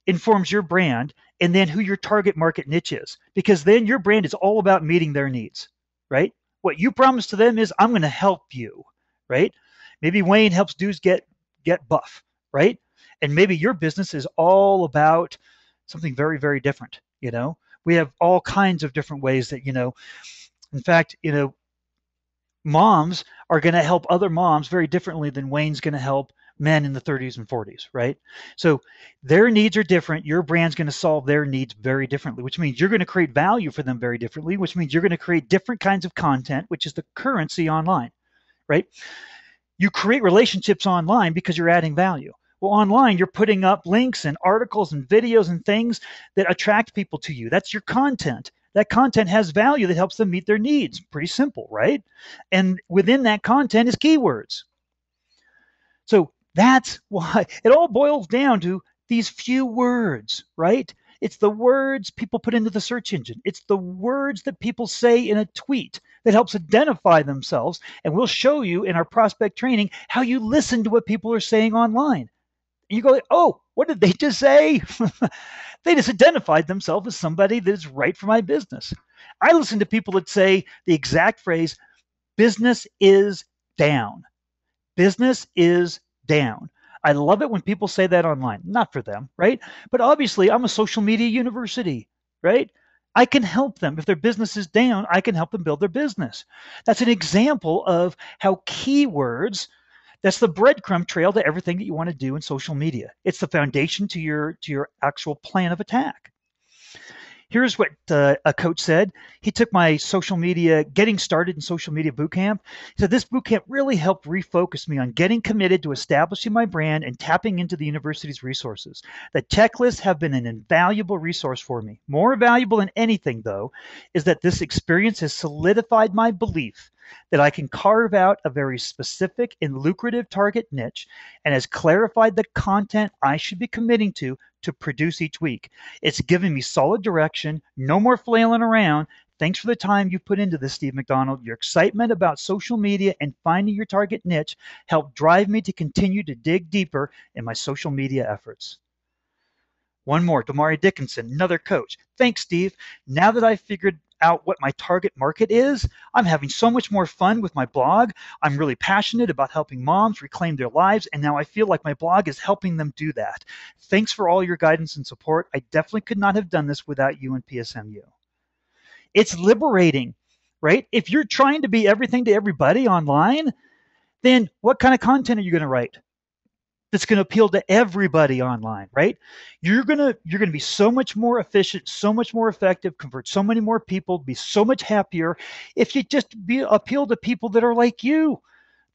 informs your brand, and then who your target market niche is. Because then your brand is all about meeting their needs, right? What you promise to them is, I'm going to help you, right? Maybe Wayne helps dudes get buff, right? And maybe your business is all about something very, very different. We have all kinds of different ways that, in fact, moms are going to help other moms very differently than Wayne's going to help men in the 30s and 40s, right? So their needs are different. Your brand's going to solve their needs very differently, which means you're going to create value for them very differently, which means you're going to create different kinds of content, which is the currency online, right? You create relationships online because you're adding value. Well, online, you're putting up links and articles and videos and things that attract people to you. That's your content. That content has value that helps them meet their needs. Pretty simple, right? And within that content is keywords. So that's why it all boils down to these few words, right? It's the words people put into the search engine. It's the words that people say in a tweet that helps identify themselves. And we'll show you in our prospect training how you listen to what people are saying online. And you go, oh, what did they just say? They just identified themselves as somebody that is right for my business. I listen to people that say the exact phrase, business is down. Business is down. I love it when people say that online. Not for them, right? But obviously, I'm a social media university, right? I can help them. If their business is down, I can help them build their business. That's an example of how keywords, that's the breadcrumb trail to everything that you want to do in social media. It's the foundation to your actual plan of attack. Here's what a coach said. He took my social media, getting started in social media bootcamp. He said, this bootcamp really helped refocus me on getting committed to establishing my brand and tapping into the university's resources. The checklists have been an invaluable resource for me. More valuable than anything, though, is that this experience has solidified my belief that I can carve out a very specific and lucrative target niche and has clarified the content I should be committing to produce each week. It's given me solid direction, no more flailing around. Thanks for the time you put into this, Steve MacDonald. Your excitement about social media and finding your target niche helped drive me to continue to dig deeper in my social media efforts. One more, Damari Dickinson, another coach. Thanks, Steve. Now that I've figured out what my target market is. I'm having so much more fun with my blog. I'm really passionate about helping moms reclaim their lives, and now I feel like my blog is helping them do that. Thanks for all your guidance and support. I definitely could not have done this without you and PSMU. It's liberating, right? If you're trying to be everything to everybody online, then what kind of content are you going to write that's going to appeal to everybody online, right? You're going to be so much more efficient, so much more effective, convert so many more people, be so much happier if you just appeal to people that are like you,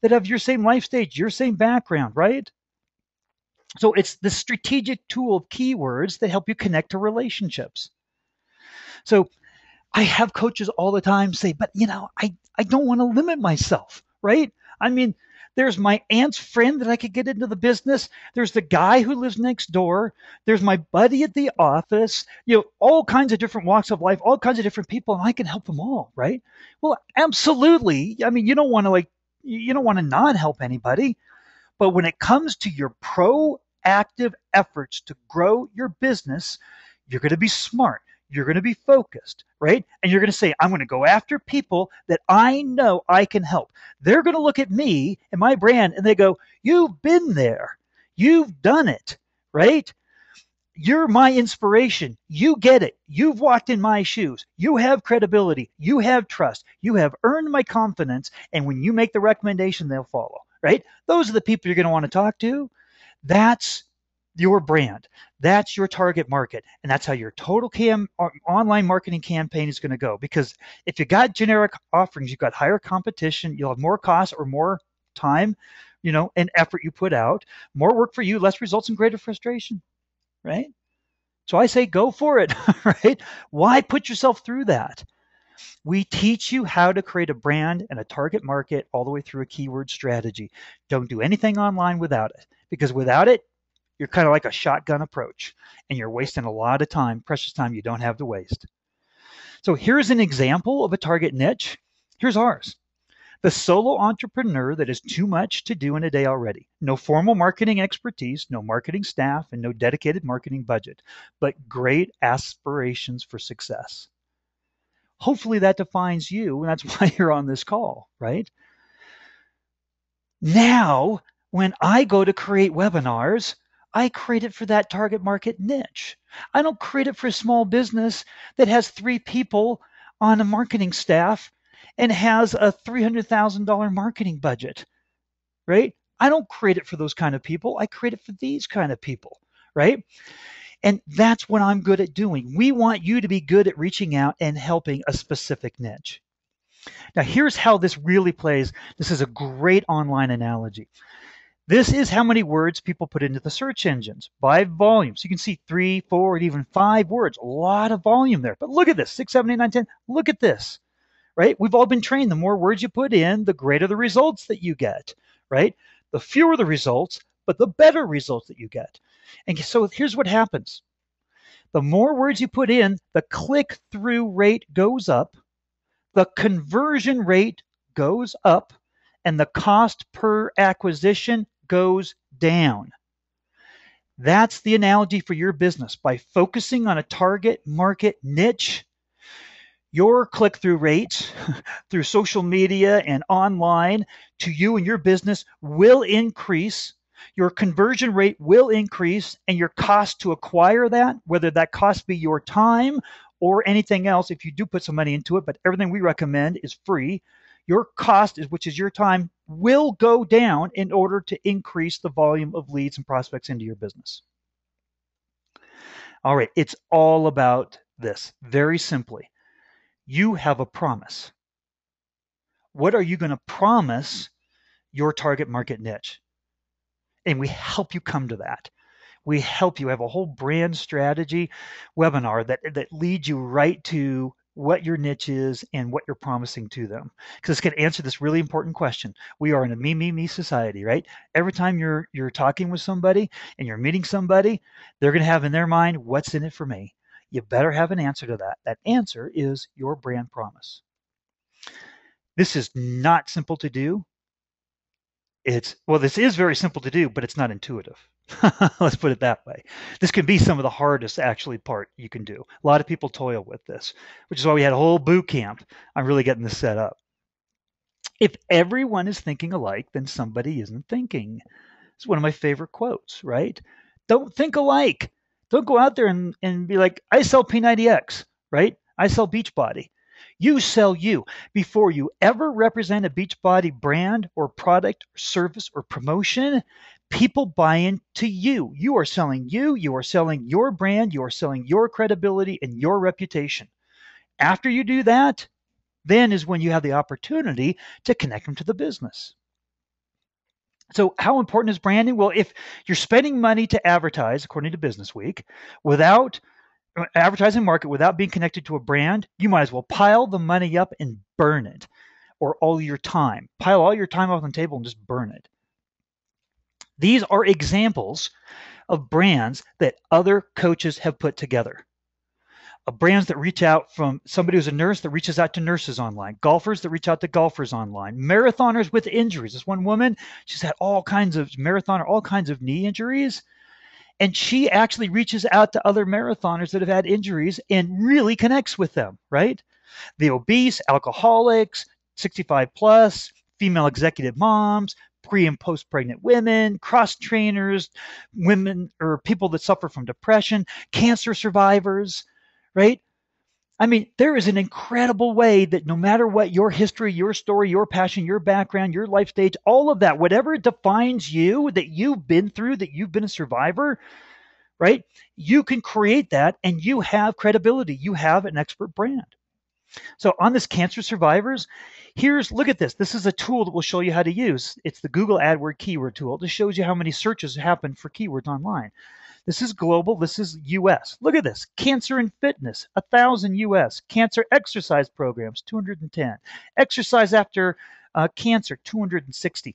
that have your same life stage, your same background, right? So it's the strategic tool of keywords that help you connect to relationships. So I have coaches all the time say, but I don't want to limit myself, right? I mean, there's my aunt's friend that I could get into the business. There's the guy who lives next door. There's my buddy at the office, all kinds of different walks of life, all kinds of different people, and I can help them all, right? Well, absolutely. I mean, you don't want to not help anybody. But when it comes to your proactive efforts to grow your business, you're going to be smart. You're going to be focused, right? And you're going to say, I'm going to go after people that I know I can help. They're going to look at me and my brand and they go, you've been there. You've done it, right? You're my inspiration. You get it. You've walked in my shoes. You have credibility. You have trust. You have earned my confidence. And when you make the recommendation, they'll follow, right? Those are the people you're going to want to talk to. That's your brand. That's your target market. And that's how your total online marketing campaign is going to go. Because if you got generic offerings, you've got higher competition, you'll have more cost or more time, and effort you put out, more work for you, less results and greater frustration, right? So I say go for it, right? Why put yourself through that? We teach you how to create a brand and a target market all the way through a keyword strategy. Don't do anything online without it, because without it, you're kind of like a shotgun approach and you're wasting a lot of time, precious time you don't have to waste. So here's an example of a target niche. Here's ours. The solo entrepreneur that has too much to do in a day already. No formal marketing expertise, no marketing staff, and no dedicated marketing budget, but great aspirations for success. Hopefully that defines you, and that's why you're on this call, right? Now, when I go to create webinars, I create it for that target market niche. I don't create it for a small business that has 3 people on a marketing staff and has a $300,000 marketing budget, right? I don't create it for those kind of people. I create it for these kind of people, right? And that's what I'm good at doing. We want you to be good at reaching out and helping a specific niche. Now, here's how this really plays. This is a great online analogy. This is how many words people put into the search engines by volume. So you can see 3, 4, and even 5 words. A lot of volume there. But look at this, 6, 7, 8, 9, 10. Look at this, right? We've all been trained. The more words you put in, the greater the results that you get, right? The fewer the results, but the better results that you get. And so here's what happens. The more words you put in, the click-through rate goes up, the conversion rate goes up, and the cost per acquisition goes down. That's the analogy for your business. By focusing on a target market niche, your click-through rates through social media and online to you and your business will increase. Your conversion rate will increase, and your cost to acquire that, whether that cost be your time or anything else, if you do put some money into it, but everything we recommend is free, your cost, which is your time, will go down in order to increase the volume of leads and prospects into your business. All right, it's all about this, very simply. You have a promise. What are you going to promise your target market niche? And we help you come to that. We help you have a whole brand strategy webinar that leads you right to what your niche is and what you're promising to them. Because it's going to answer this really important question. We are in a me, me, me society, right? Every time you're talking with somebody and you're meeting somebody, they're going to have in their mind, what's in it for me? You better have an answer to that. That answer is your brand promise. This is not simple to do. This is very simple to do, but it's not intuitive. Let's put it that way. This can be some of the hardest actually part you can do. A lot of people toil with this, which is why we had a whole boot camp on really getting this set up. If everyone is thinking alike, then somebody isn't thinking. It's one of my favorite quotes, right? Don't think alike. Don't go out there and be like, I sell P90X, right? I sell Beachbody. You sell you. Before you ever represent a Beachbody brand or product or service or promotion, people buy into you. You are selling you. You are selling your brand. You are selling your credibility and your reputation. After you do that, then is when you have the opportunity to connect them to the business. So how important is branding? Well, if you're spending money to advertise, according to Business Week, without advertising market, without being connected to a brand, you might as well pile the money up and burn it, or all your time. Pile all your time off on the table and just burn it. These are examples of brands that other coaches have put together. Brands that reach out from somebody who's a nurse that reaches out to nurses online, golfers that reach out to golfers online, marathoners with injuries. This one woman, she's had all kinds of knee injuries, and she actually reaches out to other marathoners that have had injuries and really connects with them, right? The obese, alcoholics, 65 plus, female executive moms, pre and post pregnant women, cross trainers, women or people that suffer from depression, cancer survivors, right? I mean, there is an incredible way that no matter what your history, your story, your passion, your background, your life stage, all of that, whatever defines you, that you've been through, that you've been a survivor, right? You can create that and you have credibility. You have an expert brand. So on this cancer survivors, look at this. This is a tool that will show you how to use. It's the Google AdWord keyword tool. This shows you how many searches happen for keywords online. This is global. This is US. Look at this. Cancer and fitness, 1,000 US. Cancer exercise programs, 210. Exercise after cancer, 260.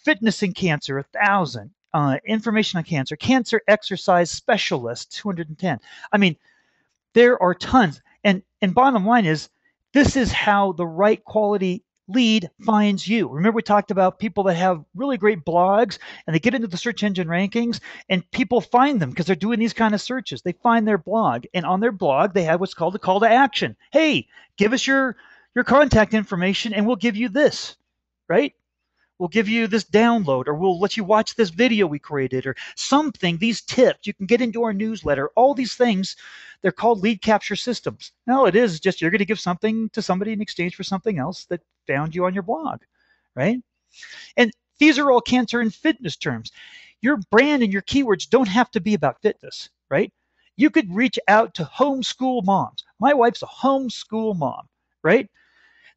Fitness and cancer, 1,000. Information on cancer. Cancer exercise specialists, 210. I mean, there are tons. And bottom line is, this is how the right quality lead finds you. Remember, we talked about people that have really great blogs and they get into the search engine rankings and people find them because they're doing these kind of searches. They find their blog, and on their blog, they have what's called a call to action. Hey, give us your contact information and we'll give you this, right? We'll give you this download, or we'll let you watch this video we created, or something, these tips. You can get into our newsletter, all these things. They're called lead capture systems. No, it is just you're going to give something to somebody in exchange for something else that found you on your blog, right? And these are all cancer and fitness terms. Your brand and your keywords don't have to be about fitness, right? You could reach out to homeschool moms. My wife's a homeschool mom, right?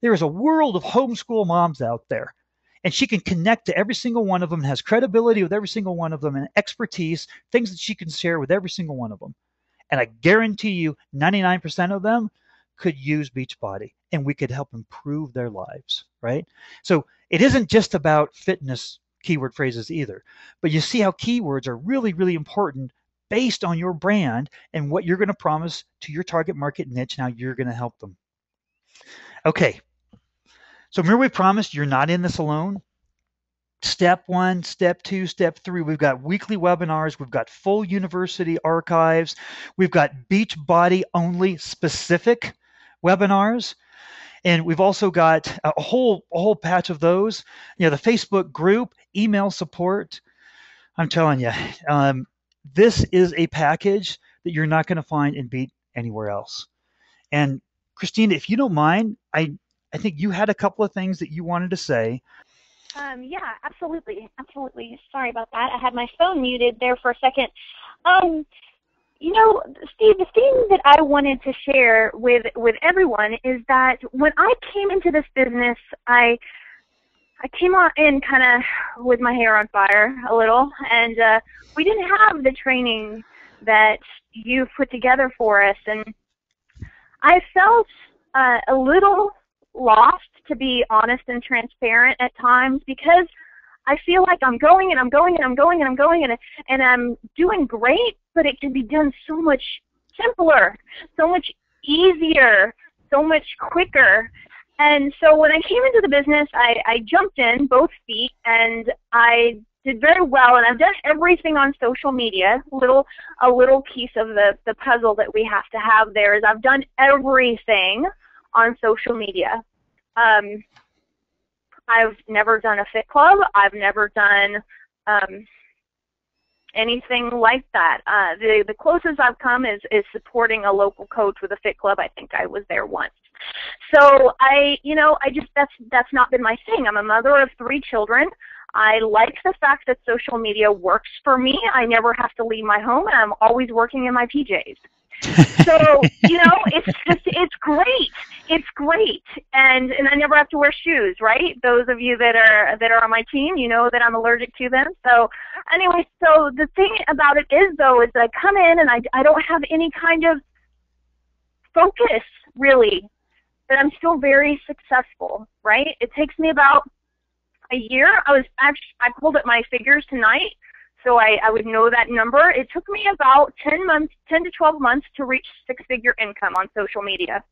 There is a world of homeschool moms out there. And she can connect to every single one of them, has credibility with every single one of them, and expertise, things that she can share with every single one of them. And I guarantee you 99% of them could use Beachbody, and we could help improve their lives, right? So it isn't just about fitness keyword phrases either, but you see how keywords are really, really important based on your brand and what you're going to promise to your target market niche and how you're going to help them. Okay. So remember, we promised you're not in this alone. Step 1, step 2, step 3, we've got weekly webinars. We've got full university archives. We've got Beachbody only specific webinars. And we've also got a whole patch of those. You know, the Facebook group, email support. I'm telling you, this is a package that you're not going to find in Beat anywhere else. And Christina, if you don't mind, I think you had a couple of things that you wanted to say. Yeah, absolutely. Sorry about that. I had my phone muted there for a second. You know, Steve, the thing that I wanted to share with everyone is that when I came into this business, I came on in kind of with my hair on fire a little, and we didn't have the training that you put together for us, and I felt a little lost, to be honest and transparent at times, because I feel like I'm going and I'm going and I'm going and I'm going and I'm doing great, but it can be done so much simpler, so much easier, so much quicker. And so when I came into the business, I jumped in both feet, and I did very well, and I've done everything on social media. A little piece of the puzzle that we have to have there is I've done everything on social media. I've never done a fit club. I've never done anything like that. The closest I've come is supporting a local coach with a fit club. I think I was there once. So that's not been my thing. I'm a mother of 3 children. I like the fact that social media works for me. I never have to leave my home, and I'm always working in my PJs. So, it's great. It's great. And I never have to wear shoes, right? Those of you that are on my team, you know that I'm allergic to them. So anyway, so the thing about it is, though, is that I come in and I don't have any kind of focus, really, but I'm still very successful, right? It takes me about a year. I pulled up my figures tonight, so I would know that number. It took me about 10 to 12 months to reach 6-figure income on social media.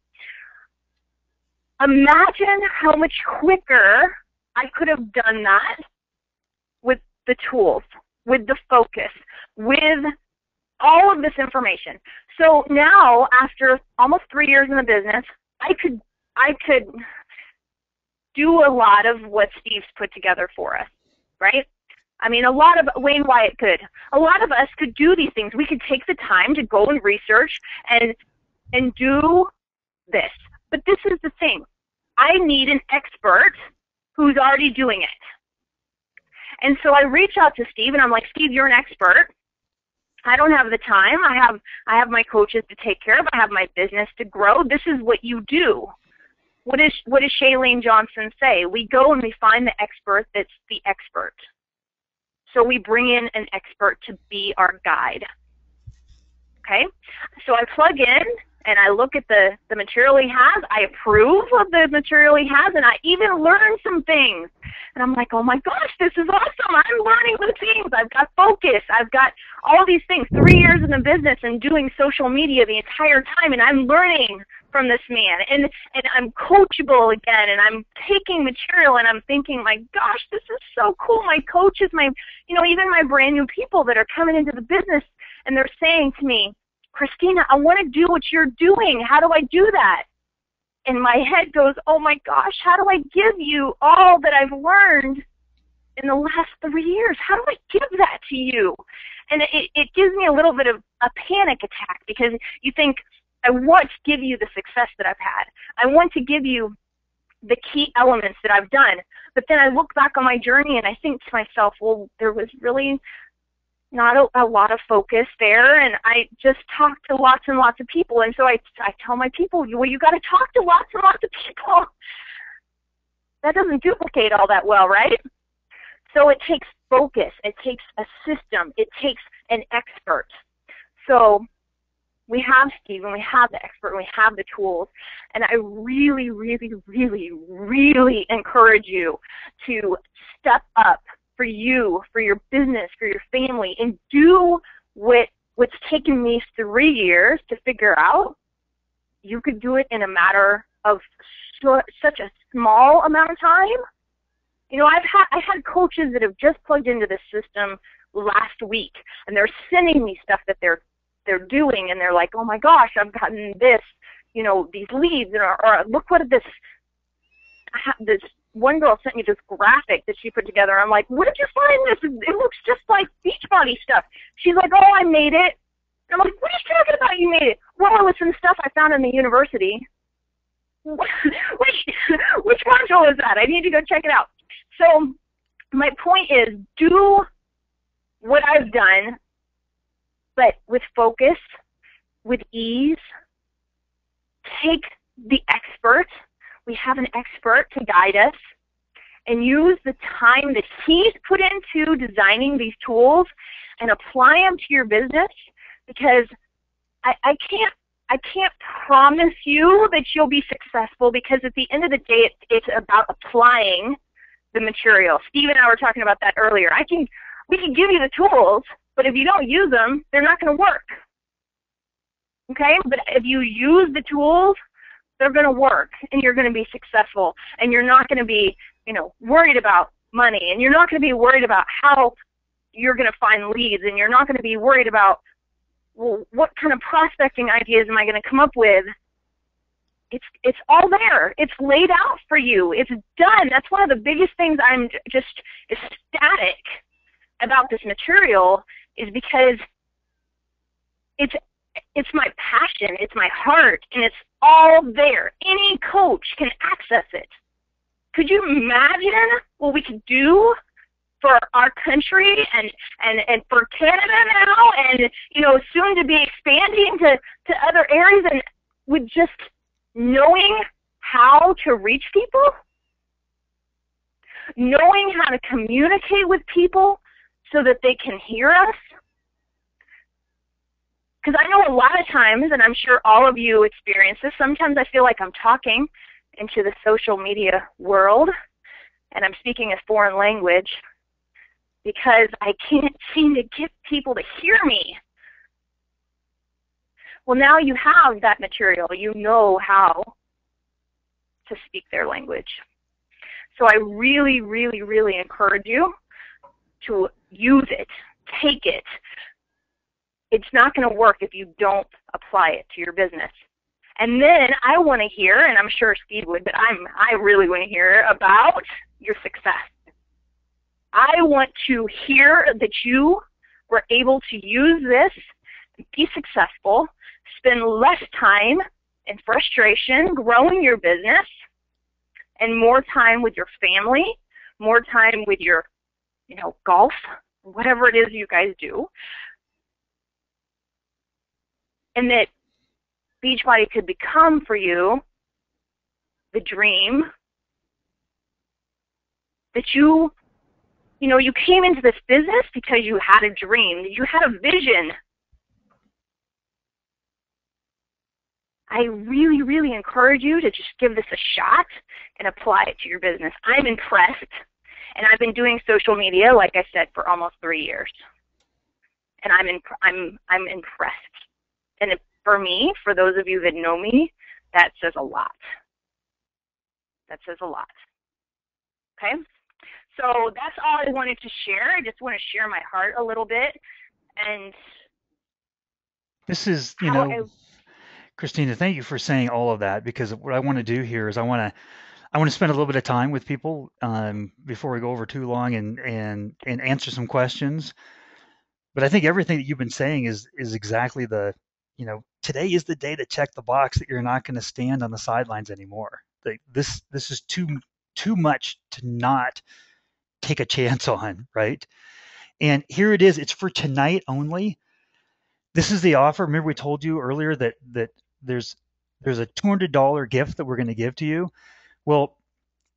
Imagine how much quicker I could have done that with the tools, with the focus, with all of this information. So now, after almost 3 years in the business, I could do a lot of what Steve's put together for us, right? I mean, Wayne Wyatt could. A lot of us could do these things. We could take the time to go and research and do this. But this is the thing. I need an expert who's already doing it. And so I reach out to Steve, and I'm like, Steve, you're an expert. I don't have the time. I have my coaches to take care of. I have my business to grow. This is what you do. What does Shailene Johnson say? We go and we find the expert that's the expert. So we bring in an expert to be our guide. Okay? So I plug in and I look at the material he has. I approve of the material he has, and I even learn some things. And I'm like, oh my gosh, this is awesome. I'm learning new things. I've got focus. I've got all these things. 3 years in the business and doing social media the entire time, and I'm learning from this man. And I'm coachable again, and I'm taking material, and I'm thinking, my gosh, this is so cool. My coaches, even my brand new people that are coming into the business, and they're saying to me, Christina, I want to do what you're doing. How do I do that? And my head goes, oh my gosh, how do I give you all that I've learned in the last 3 years? How do I give that to you? And it gives me a little bit of a panic attack, because you think, I want to give you the success that I've had. I want to give you the key elements that I've done. But then I look back on my journey and I think to myself, well, there was really not a lot of focus there, and I just talked to lots and lots of people. And so I tell my people, well, you got to talk to lots and lots of people. That doesn't duplicate all that well, right? So it takes focus. It takes a system. It takes an expert. So we have Steve, and we have the expert, and we have the tools. And I really, really, really, really encourage you to step up for you, for your business, for your family, and do what's taken me 3 years to figure out. You could do it in a matter of such a small amount of time. I had coaches that have just plugged into this system last week, and they're sending me stuff that they're doing, and they're like, oh my gosh, I've gotten this, these leads, or look what this one girl sent me this graphic that she put together. I'm like, where did you find this? It looks just like Beachbody stuff. She's like, oh, I made it. I'm like, what are you talking about? You made it? Well, it was some stuff I found in the university. Which module is that? I need to go check it out. So my point is, do what I've done, but with focus, with ease. Take the expert. We have an expert to guide us, and use the time that he's put into designing these tools and apply them to your business, because I can't promise you that you'll be successful, because at the end of the day, it's about applying the material. Steve and I were talking about that earlier. We can give you the tools, but if you don't use them, they're not going to work. Okay? But if you use the tools, they're going to work, and you're going to be successful, and you're not going to be, worried about money, and you're not going to be worried about how you're going to find leads, and you're not going to be worried about, well, what kind of prospecting ideas am I going to come up with? It's all there. It's laid out for you. It's done. That's one of the biggest things I'm just ecstatic about this material, is because it's my passion, it's my heart, and it's all there. Any coach can access it. Could you imagine what we could do for our country and for Canada now, and soon to be expanding to other areas, and with just knowing how to reach people, knowing how to communicate with people so that they can hear us? Because I know a lot of times, and I'm sure all of you experience this, sometimes I feel like I'm talking into the social media world, and I'm speaking a foreign language because I can't seem to get people to hear me. Well, now you have that material. You know how to speak their language. So I really, really, really encourage you to use it. Take it. It's not going to work if you don't apply it to your business. And then I want to hear, and I'm sure Steve would, but I really want to hear about your success. I want to hear that you were able to use this, be successful, spend less time in frustration growing your business, and more time with your family, more time with your, golf, whatever it is you guys do. And that Beachbody could become for you the dream that you came into this business because you had a dream, you had a vision. I really, really encourage you to just give this a shot and apply it to your business. I'm impressed, and I've been doing social media, like I said, for almost 3 years, and I'm impressed. And for me, for those of you that know me, that says a lot. That says a lot. Okay? So that's all I wanted to share. I just want to share my heart a little bit. And this is, Christina, thank you for saying all of that, because what I want to do here is I want to spend a little bit of time with people before we go over too long and answer some questions. But I think everything that you've been saying is exactly today is the day to check the box that you're not going to stand on the sidelines anymore. This is too much to not take a chance on, right? And here it is. It's for tonight only. This is the offer. Remember we told you earlier that there's a $200 gift that we're going to give to you. Well,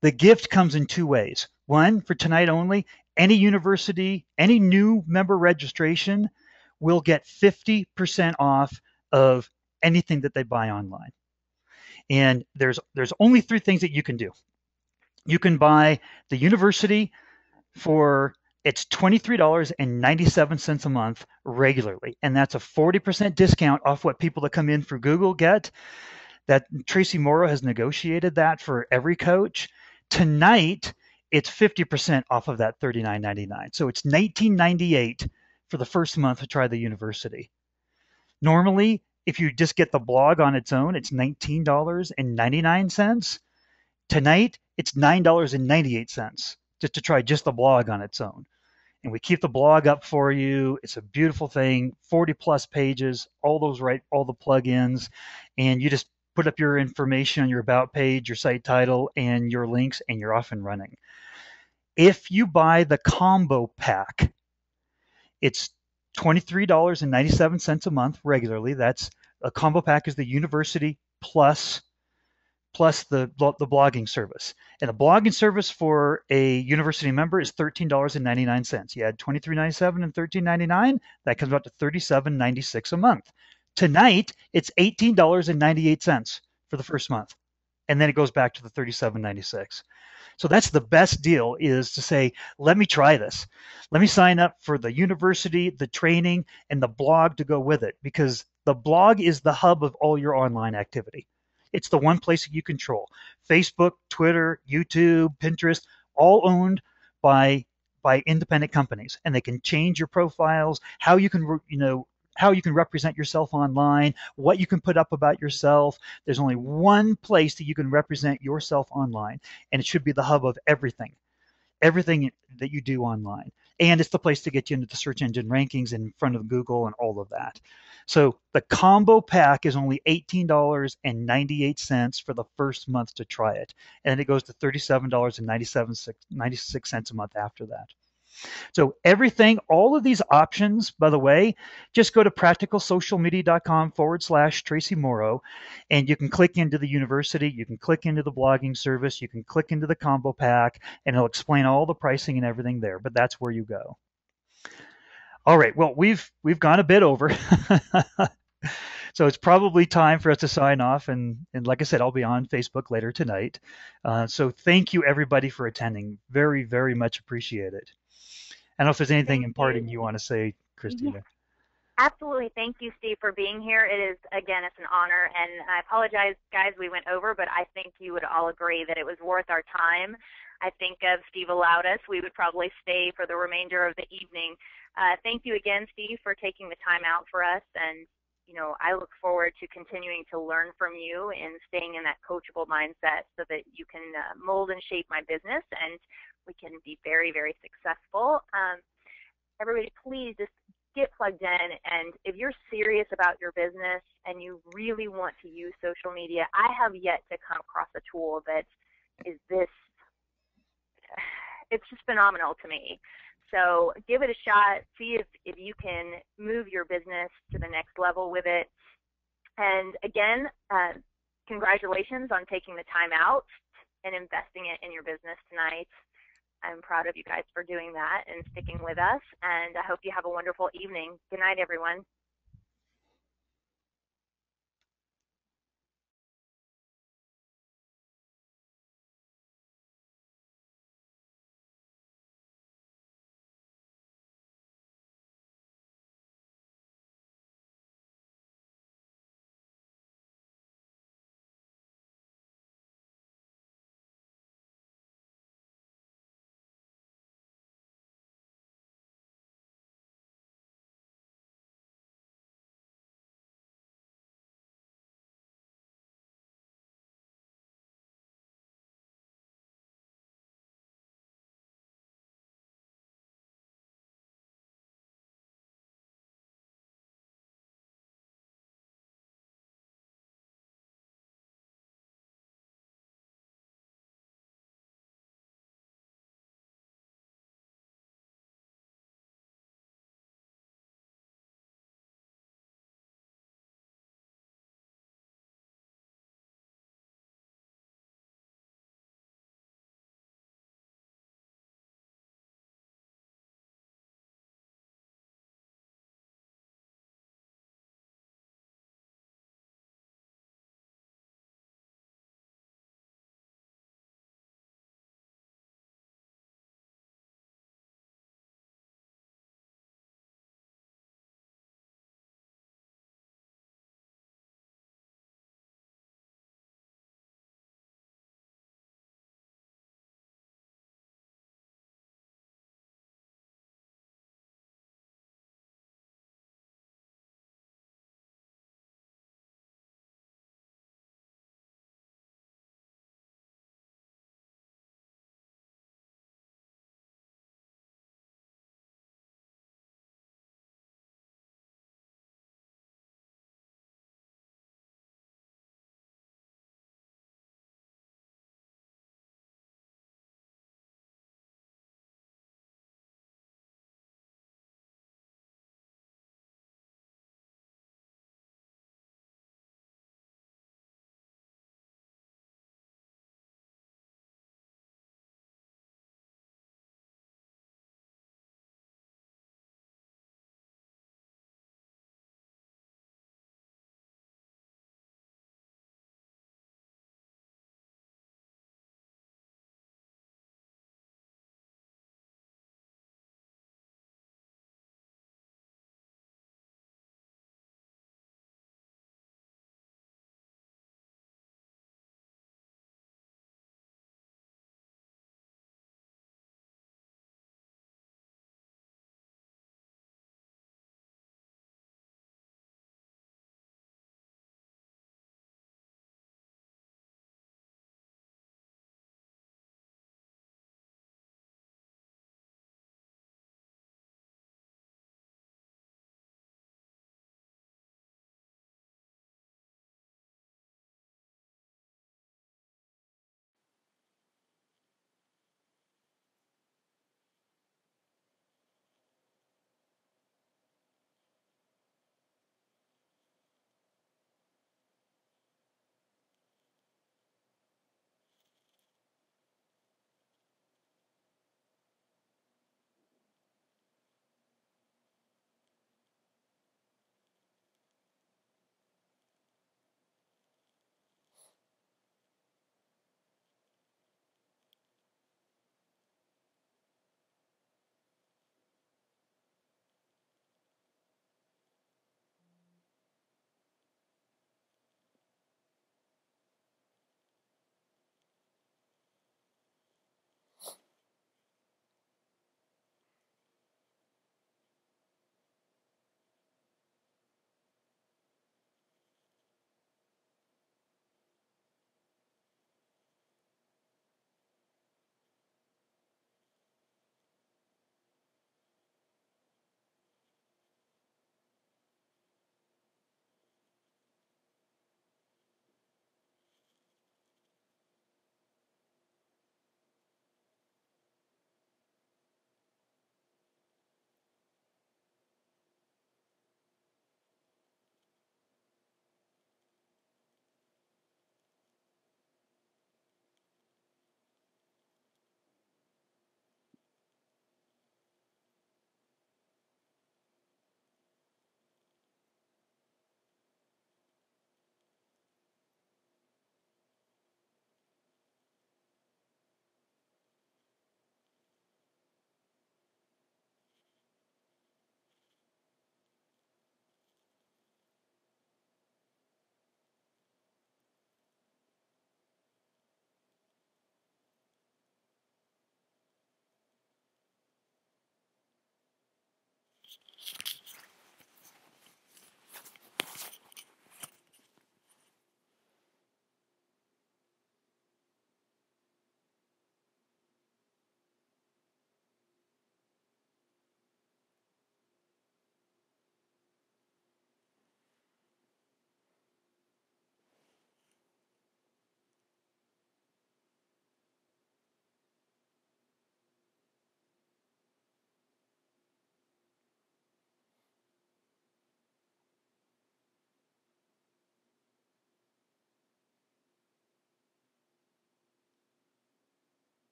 the gift comes in two ways. One, for tonight only, any university, any new member registration will get 50% off of anything that they buy online. And there's only three things that you can do. You can buy the university for it's $23.97 a month regularly, and that's a 40% discount off what people that come in through Google get. That Tracy Morrow has negotiated that for every coach. Tonight, it's 50% off of that $39.99. So it's $19.98 for the first month to try the university. Normally, if you just get the blog on its own, it's $19.99. Tonight, it's $9.98 just to try just the blog on its own. And we keep the blog up for you. It's a beautiful thing, 40 plus pages, all the plugins, and you just put up your information on your about page, your site title, and your links, and you're off and running. If you buy the combo pack, it's $23.97 a month regularly. That's a combo pack is the university plus the blogging service. And the blogging service for a university member is $13.99. You add $23.97 and $13.99, that comes out to $37.96 a month. Tonight, it's $18.98 for the first month. And then it goes back to the $37.96. So that's the best deal, is to say, let me try this. Let me sign up for the university, the training, and the blog to go with it, because the blog is the hub of all your online activity. It's the one place that you control. Facebook, Twitter, YouTube, Pinterest, all owned by independent companies, and they can change your profiles, how you can how you can represent yourself online, what you can put up about yourself. There's only one place that you can represent yourself online, and it should be the hub of everything that you do online. And it's the place to get you into the search engine rankings in front of Google and all of that. So the combo pack is only $18.98 for the first month to try it. And it goes to $37.96 a month after that. So everything, all of these options, by the way, just go to practicalsocialmedia.com/Tracy Morrow, and you can click into the university, you can click into the blogging service, you can click into the combo pack, and it'll explain all the pricing and everything there. But that's where you go. All right. Well, we've gone a bit over. So it's probably time for us to sign off. And like I said, I'll be on Facebook later tonight. So thank you, everybody, for attending. Very, very much appreciated. I don't know if there's anything imparting you want to say, Christina. Absolutely. Thank you, Steve, for being here. It is, again, it's an honor. And I apologize, guys, we went over, but I think you would all agree that it was worth our time. I think if Steve allowed us, we would probably stay for the remainder of the evening. Thank you again, Steve, for taking the time out for us. And, you know, I look forward to continuing to learn from you and staying in that coachable mindset so that you can mold and shape my business and we can be very, very successful. Everybody, please just get plugged in, and if you're serious about your business and you really want to use social media, I have yet to come across a tool that is this, it's just phenomenal to me. So give it a shot, see if you can move your business to the next level with it. And again, congratulations on taking the time out and investing it in your business tonight. I'm proud of you guys for doing that and sticking with us, and I hope you have a wonderful evening. Good night, everyone.